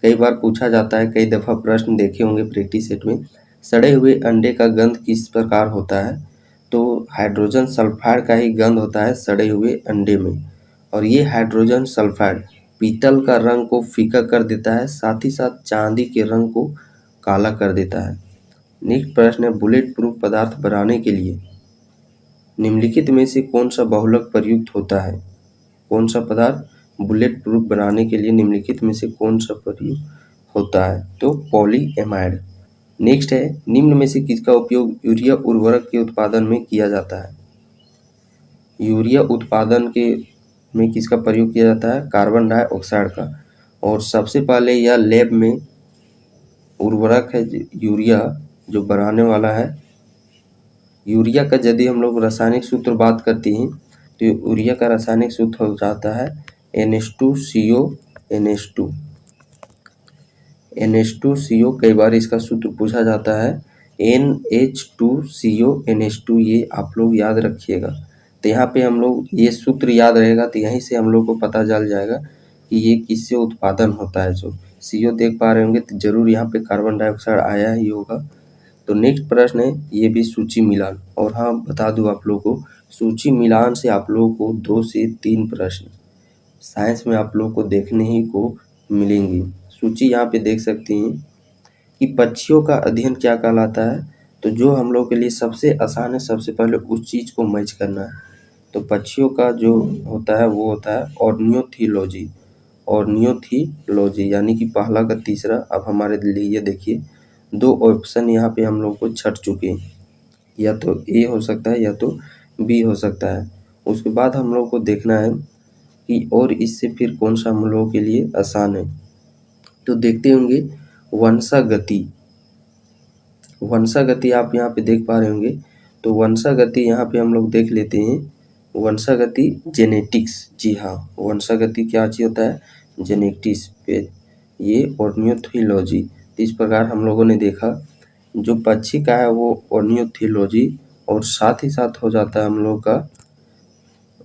कई बार पूछा जाता है, कई दफ़ा प्रश्न देखे होंगे प्रैक्टिस सेट में, सड़े हुए अंडे का गंध किस प्रकार होता है? तो हाइड्रोजन सल्फाइड का ही गंध होता है सड़े हुए अंडे में। और ये हाइड्रोजन सल्फाइड पीतल का रंग को फीका कर देता है, साथ ही साथ चांदी के रंग को काला कर देता है। नेक्स्ट प्रश्न है, बुलेट प्रूफ पदार्थ बनाने के लिए निम्नलिखित में से कौन सा बहुलक प्रयुक्त होता है? कौन सा पदार्थ बुलेट प्रूफ बनाने के लिए निम्नलिखित में से कौन सा प्रयुक्त होता है? तो पॉलीएमाइड। नेक्स्ट है, निम्न में से किसका उपयोग यूरिया उर्वरक के उत्पादन में किया जाता है? यूरिया उत्पादन के में किसका प्रयोग किया जाता है? कार्बन डाइऑक्साइड का। और सबसे पहले यह लैब में उर्वरक है यूरिया जो बनाने वाला है। यूरिया का यदि हम लोग रासायनिक सूत्र बात करते हैं तो यूरिया का रासायनिक सूत्र हो जाता है NH2CO NH2। NH2CO कई बार इसका सूत्र पूछा जाता है NH2CO NH2, ये आप लोग याद रखिएगा। तो यहाँ पे हम लोग ये सूत्र याद रहेगा तो यहीं से हम लोग को पता चल जाएगा कि ये किससे उत्पादन होता है। जो CO देख पा रहे होंगे तो जरूर यहाँ पे कार्बन डाइऑक्साइड आया ही होगा। तो नेक्स्ट प्रश्न है, ये भी सूची मिलान। और हाँ, बता दूँ आप लोग को, सूची मिलान से आप लोगों को 2 से 3 प्रश्न साइंस में आप लोग को देखने ही को मिलेंगी। सूची यहाँ पे देख सकते हैं कि पक्षियों का अध्ययन क्या कहलाता है? तो जो हम लोग के लिए सबसे आसान है, सबसे पहले उस चीज़ को मैच करना है। तो पक्षियों का जो होता है वो होता है ऑर्नियोथीलॉजी। ऑर्नियोथीलॉजी यानी कि पहला का तीसरा। अब हमारे लिए देखिए 2 ऑप्शन यहाँ पे हम लोग को छट चुके हैं, या तो A हो सकता है या तो B हो सकता है। उसके बाद हम लोग को देखना है कि और इससे फिर कौन सा हम लोगों के लिए आसान है। तो देखते होंगे वंशागति। वंशागति आप यहाँ पे देख पा रहे होंगे। तो वंशागति यहाँ पे हम लोग देख लेते हैं। वंशागति जेनेटिक्स, जी हाँ, वंशागति क्या चीज़ होता है? जेनेटिक्स पे ये ऑर्नियोथीलॉजी। तो इस प्रकार हम लोगों ने देखा जो पक्षी का है वो ऑर्नियोथीलॉजी, और साथ ही साथ हो जाता है हम लोग का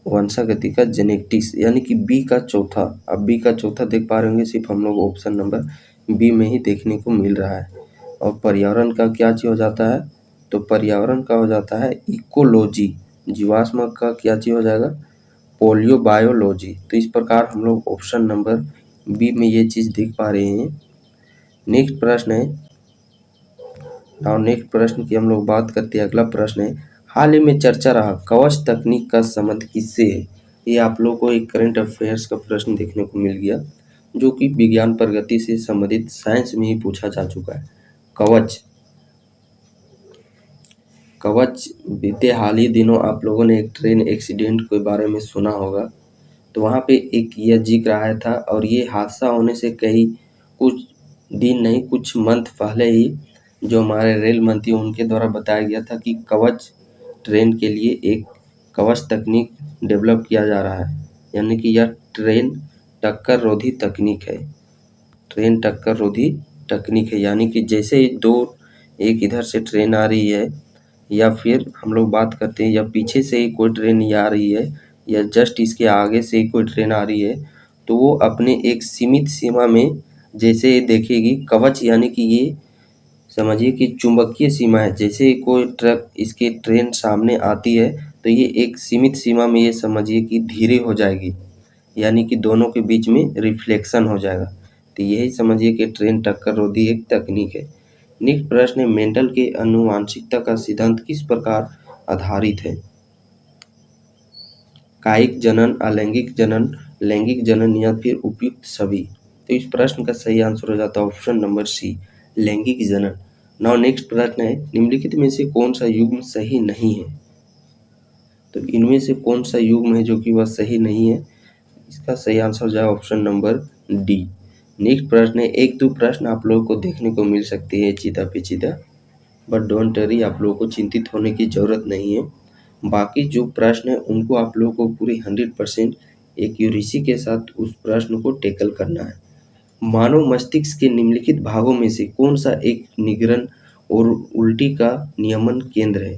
वंशागति का जेनेटिक्स, यानी कि बी का चौथा। अब बी का चौथा देख पा रहे होंगे, सिर्फ हम लोग ऑप्शन नंबर बी में ही देखने को मिल रहा है। और पर्यावरण का क्या चीज़ हो जाता है? तो पर्यावरण का हो जाता है इकोलॉजी। जीवाश्म का क्या चीज़ हो जाएगा? पोलियोबायोलॉजी। तो इस प्रकार हम लोग ऑप्शन नंबर बी में ये चीज़ देख पा रहे हैं। नेक्स्ट प्रश्न है, और नेक्स्ट प्रश्न की हम लोग बात करते हैं। अगला प्रश्न है, हाल ही में चर्चा रहा कवच तकनीक का संबंध किससे है? ये आप लोग को एक करंट अफेयर्स का प्रश्न देखने को मिल गया, जो कि विज्ञान प्रगति से संबंधित साइंस में ही पूछा जा चुका है। कवच, कवच बीते हाल ही दिनों आप लोगों ने एक ट्रेन एक्सीडेंट के बारे में सुना होगा। तो वहाँ पे एक यह जिक्र आया था, और ये हादसा होने से कई कुछ दिन नहीं, कुछ मंथ पहले ही जो हमारे रेल मंत्री उनके द्वारा बताया गया था कि कवच ट्रेन के लिए एक कवच तकनीक डेवलप किया जा रहा है। यानी कि यह ट्रेन टक्कर रोधी तकनीक है। ट्रेन टक्कर रोधी तकनीक है, यानी कि जैसे ही दो, एक इधर से ट्रेन आ रही है, या फिर हम लोग बात करते हैं या पीछे से ही कोई ट्रेन आ रही है, या जस्ट इसके आगे से ही कोई ट्रेन आ रही है, तो वो अपने एक सीमित सीमा में जैसे देखेगी। कवच यानी कि ये समझिए कि चुंबकीय सीमा है। जैसे ही कोई ट्रक इसके ट्रेन सामने आती है तो ये एक सीमित सीमा में, ये समझिए कि धीरे हो जाएगी, यानी कि दोनों के बीच में रिफ्लेक्शन हो जाएगा। तो यही समझिए कि ट्रेन टक्कर रोधी एक तकनीक है। नेक्स्ट प्रश्न है, मेंडल के आनुवांशिकता का सिद्धांत किस प्रकार आधारित है? कायिक जनन, अलैंगिक जनन, लैंगिक जनन, या फिर उपयुक्त सभी? तो इस प्रश्न का सही आंसर हो जाता है ऑप्शन नंबर सी, लैंगिक जनन। नाउ नेक्स्ट प्रश्न है, निम्नलिखित में से कौन सा युग्म सही नहीं है? तो इनमें से कौन सा युग्म है जो कि वह सही नहीं है? इसका सही आंसर हो जाए ऑप्शन नंबर डी। नेक्स्ट प्रश्न है, एक दो प्रश्न आप लोगों को देखने को मिल सकती है चीता पेचीदा, बट डोंट वरी, आप लोगों को चिंतित होने की ज़रूरत नहीं है। बाकी जो प्रश्न है उनको आप लोगों को पूरी 100% एक्यूरेसी के साथ उस प्रश्न को टैकल करना है। मानव मस्तिष्क के निम्नलिखित भागों में से कौन सा एक निगरण और उल्टी का नियमन केंद्र है?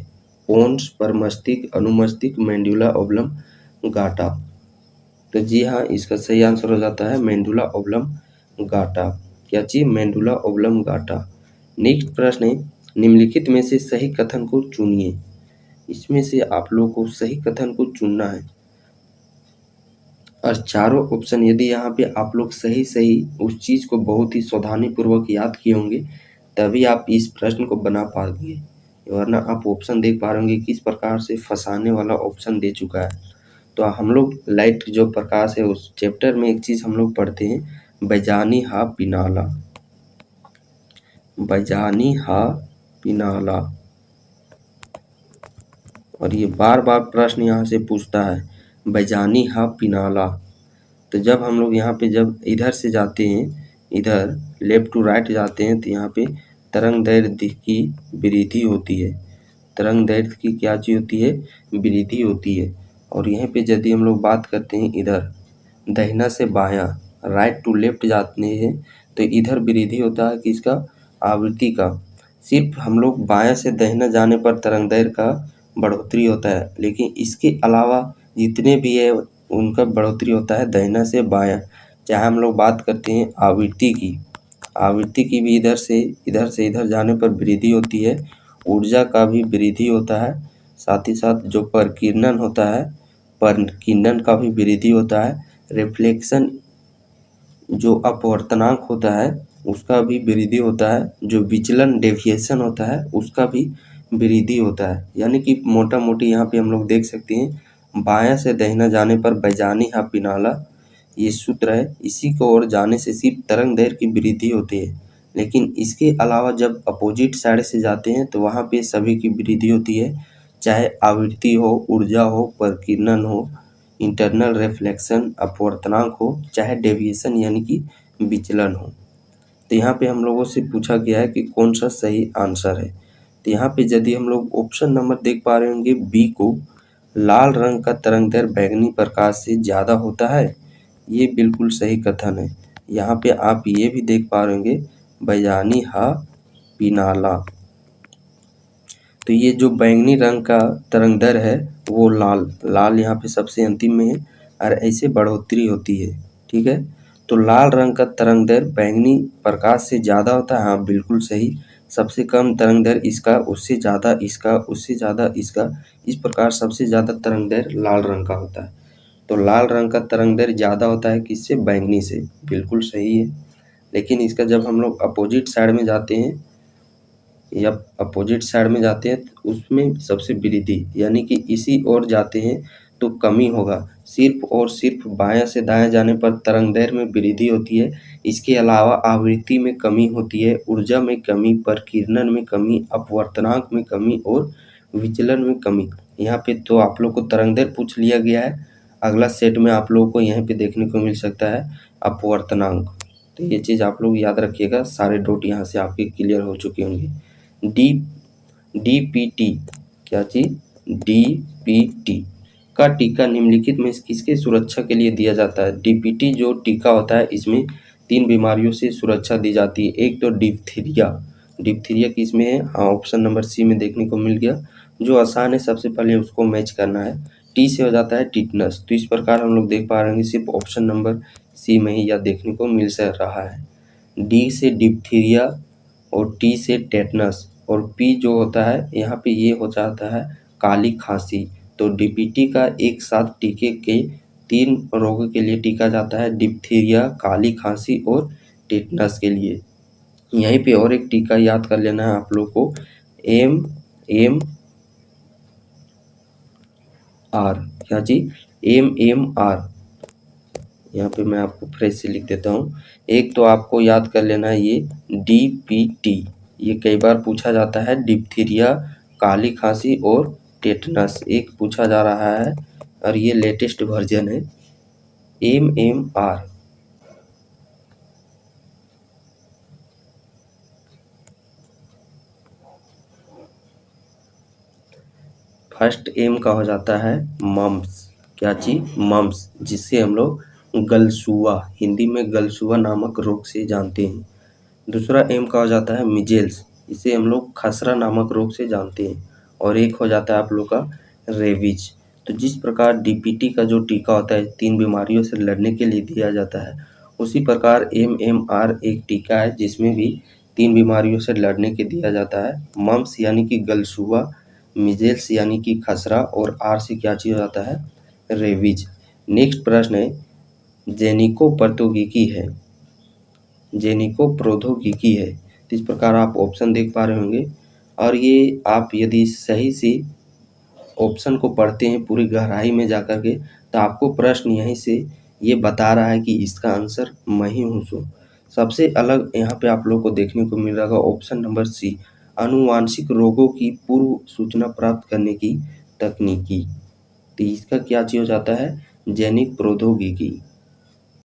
पोन्स, परमस्तिष्क, अनुमस्तिष्क, मेंडुला ओब्लम गाटा। तो जी हाँ, इसका सही आंसर हो जाता है मेंडुला ओब्लम गाटा। क्या चीज? मेंडुला ओब्लम गाटा। नेक्स्ट प्रश्न है, निम्नलिखित में से सही कथन को चुनिए। इसमें से आप लोगों को सही कथन को चुनना है और चारों ऑप्शन यदि यहाँ पे आप लोग सही सही उस चीज़ को बहुत ही सावधानी पूर्वक याद किए होंगे तभी आप इस प्रश्न को बना पाएंगे, वरना आप ऑप्शन देख पा रहे होंगे किस प्रकार से फंसाने वाला ऑप्शन दे चुका है। तो हम लोग लाइट जो प्रकाश है उस चैप्टर में एक चीज़ हम लोग पढ़ते हैं, बैजानी हा पिनाला। बैजानी हा पिनाला, और ये बार बार प्रश्न यहाँ से पूछता है, बैजानी हा पिनाला। तो जब हम लोग यहाँ पे जब इधर से जाते हैं, इधर लेफ्ट टू राइट जाते हैं, तो यहाँ पे तरंग दैर्ध्य की वृद्धि होती है। तरंग दैर्ध्य की क्या चीज़ होती है? वृद्धि होती है। और यहाँ पे यदि हम लोग बात करते हैं इधर दाहिना से बायां, राइट टू लेफ्ट जाते हैं, तो इधर वृद्धि होता है किसका? आवृत्ति का। सिर्फ हम लोग बायां से दाहिना जाने पर तरंग दैर्ध्य का बढ़ोतरी होता है, लेकिन इसके अलावा जितने भी है उनका बढ़ोतरी होता है दाहिना से बायां। चाहे हम लोग बात करते हैं आवृत्ति की, आवृत्ति की भी इधर से इधर जाने पर वृद्धि होती है। ऊर्जा का भी वृद्धि होता है, साथ ही साथ जो परकीर्णन होता है, परकीर्णन का भी वृद्धि होता है। रिफ्लेक्शन जो अपवर्तनांक होता है उसका भी वृद्धि होता है। जो विचलन डेविएशन होता है उसका भी वृद्धि होता है। यानी कि मोटा मोटी यहाँ पे हम लोग देख सकते हैं, बायां से दाहिना जाने पर बैजानी हा पिनाला ये सूत्र है। इसी को ओर जाने से सिर्फ तरंग दैर्ध्य की वृद्धि होती है, लेकिन इसके अलावा जब अपोजिट साइड से जाते हैं तो वहाँ पे सभी की वृद्धि होती है, चाहे आवृत्ति हो, ऊर्जा हो, परकीर्णन हो, इंटरनल रिफ्लेक्शन अपवर्तनांक हो, चाहे डेविएशन यानी कि विचलन हो। तो यहाँ पे हम लोगों से पूछा गया है कि कौन सा सही आंसर है। तो यहाँ पे यदि हम लोग ऑप्शन नंबर देख पा रहे होंगे बी को, लाल रंग का तरंग दैर्ध्य बैंगनी प्रकाश से ज़्यादा होता है, ये बिल्कुल सही कथन है। यहाँ पे आप ये भी देख पा रहे होंगे बैजानी हा पिनाला, तो ये जो बैंगनी रंग का तरंग दैर्ध्य है वो लाल यहाँ पे सबसे अंतिम में है और ऐसे बढ़ोतरी होती है। ठीक है, तो लाल रंग का तरंग दैर्ध्य बैंगनी प्रकाश से ज़्यादा होता है। हाँ बिल्कुल सही। सबसे कम तरंग दैर्ध्य इसका, उससे ज़्यादा इसका, उससे ज़्यादा इसका, इस प्रकार सबसे ज़्यादा तरंग दैर्ध्य लाल रंग का होता है। तो लाल रंग का तरंग दैर्ध्य ज़्यादा होता है किससे? बैंगनी से। बिल्कुल सही है। लेकिन इसका जब हम लोग अपोजिट साइड में जाते हैं या अपोजिट साइड में जाते हैं तो उसमें सबसे वृद्धि, यानी कि इसी ओर जाते हैं तो कमी होगा। सिर्फ और सिर्फ बायां से दायां जाने पर तरंग दैर्ध्य में वृद्धि होती है। इसके अलावा आवृत्ति में कमी होती है, ऊर्जा में कमी, परकीर्णन में कमी, अपवर्तनांक में कमी और विचलन में कमी। यहाँ पे तो आप लोग को तरंग दैर्ध्य पूछ लिया गया है। अगला सेट में आप लोगों को यहाँ पे देखने को मिल सकता है अपवर्तनांक। तो ये चीज़ आप लोग याद रखिएगा। सारे डॉट यहाँ से आपके क्लियर हो चुके होंगे। डीपीटी, क्या चीज? डीपीटी का टीका निम्नलिखित में किसके सुरक्षा के लिए दिया जाता है? डीपीटी जो टीका होता है इसमें 3 बीमारियों से सुरक्षा दी जाती है। एक तो डिप्थीरिया किस में है? हाँ ऑप्शन नंबर सी में देखने को मिल गया। जो आसान है सबसे पहले उसको मैच करना है। टी से हो जाता है टिटनस। तो इस प्रकार हम लोग देख पा रहे हैं सिर्फ ऑप्शन नंबर सी में ही यह देखने को मिल रहा है। डी से डिप्थीरिया और टी से टेटनस और पी जो होता है यहाँ पे ये हो जाता है काली खांसी। तो डीपीटी का एक साथ टीके के 3 रोगों के लिए टीका जाता है, डिप्थीरिया, काली खांसी और टेटनस के लिए। यहीं पे और एक टीका याद कर लेना है आप लोग को, MMR। क्या चीज? MMR। यहाँ पे मैं आपको फ्रेश से लिख देता हूँ। एक तो आपको याद कर लेना है ये DPT, ये कई बार पूछा जाता है। डिप्थीरिया, काली खांसी और टेटनस एक पूछा जा रहा है और ये लेटेस्ट वर्जन है। MMR। फर्स्ट एम का हो जाता है मम्स। क्या चीज? मम्स, जिससे हम लोग गलसुआ, हिंदी में गलसुआ नामक रोग से जानते हैं। दूसरा एम का हो जाता है मिजेल्स, इसे हम लोग खसरा नामक रोग से जानते हैं। और एक हो जाता है आप लोग का रेबीज। तो जिस प्रकार DPT का जो टीका होता है 3 बीमारियों से लड़ने के लिए दिया जाता है, उसी प्रकार MMR एक टीका है जिसमें भी 3 बीमारियों से लड़ने के दिया जाता है। मम्स यानी कि गलसुआ, मिजेल्स यानी कि खसरा और आर से क्या चीज हो जाता है? रेबीज। नेक्स्ट प्रश्न है, जेनिको प्रौद्योगिकी है, जेनिको प्रौद्योगिकी है। तो इस प्रकार आप ऑप्शन देख पा रहे होंगे और ये आप यदि सही से ऑप्शन को पढ़ते हैं पूरी गहराई में जाकर के, तो आपको प्रश्न यहीं से ये बता रहा है कि इसका आंसर मैं ही हूँ। सो सबसे अलग यहाँ पे आप लोग को देखने को मिल रहा है ऑप्शन नंबर सी, आनुवांशिक रोगों की पूर्व सूचना प्राप्त करने की तकनीकी। तो इसका क्या चीज हो जाता है? जैनिक प्रौद्योगिकी।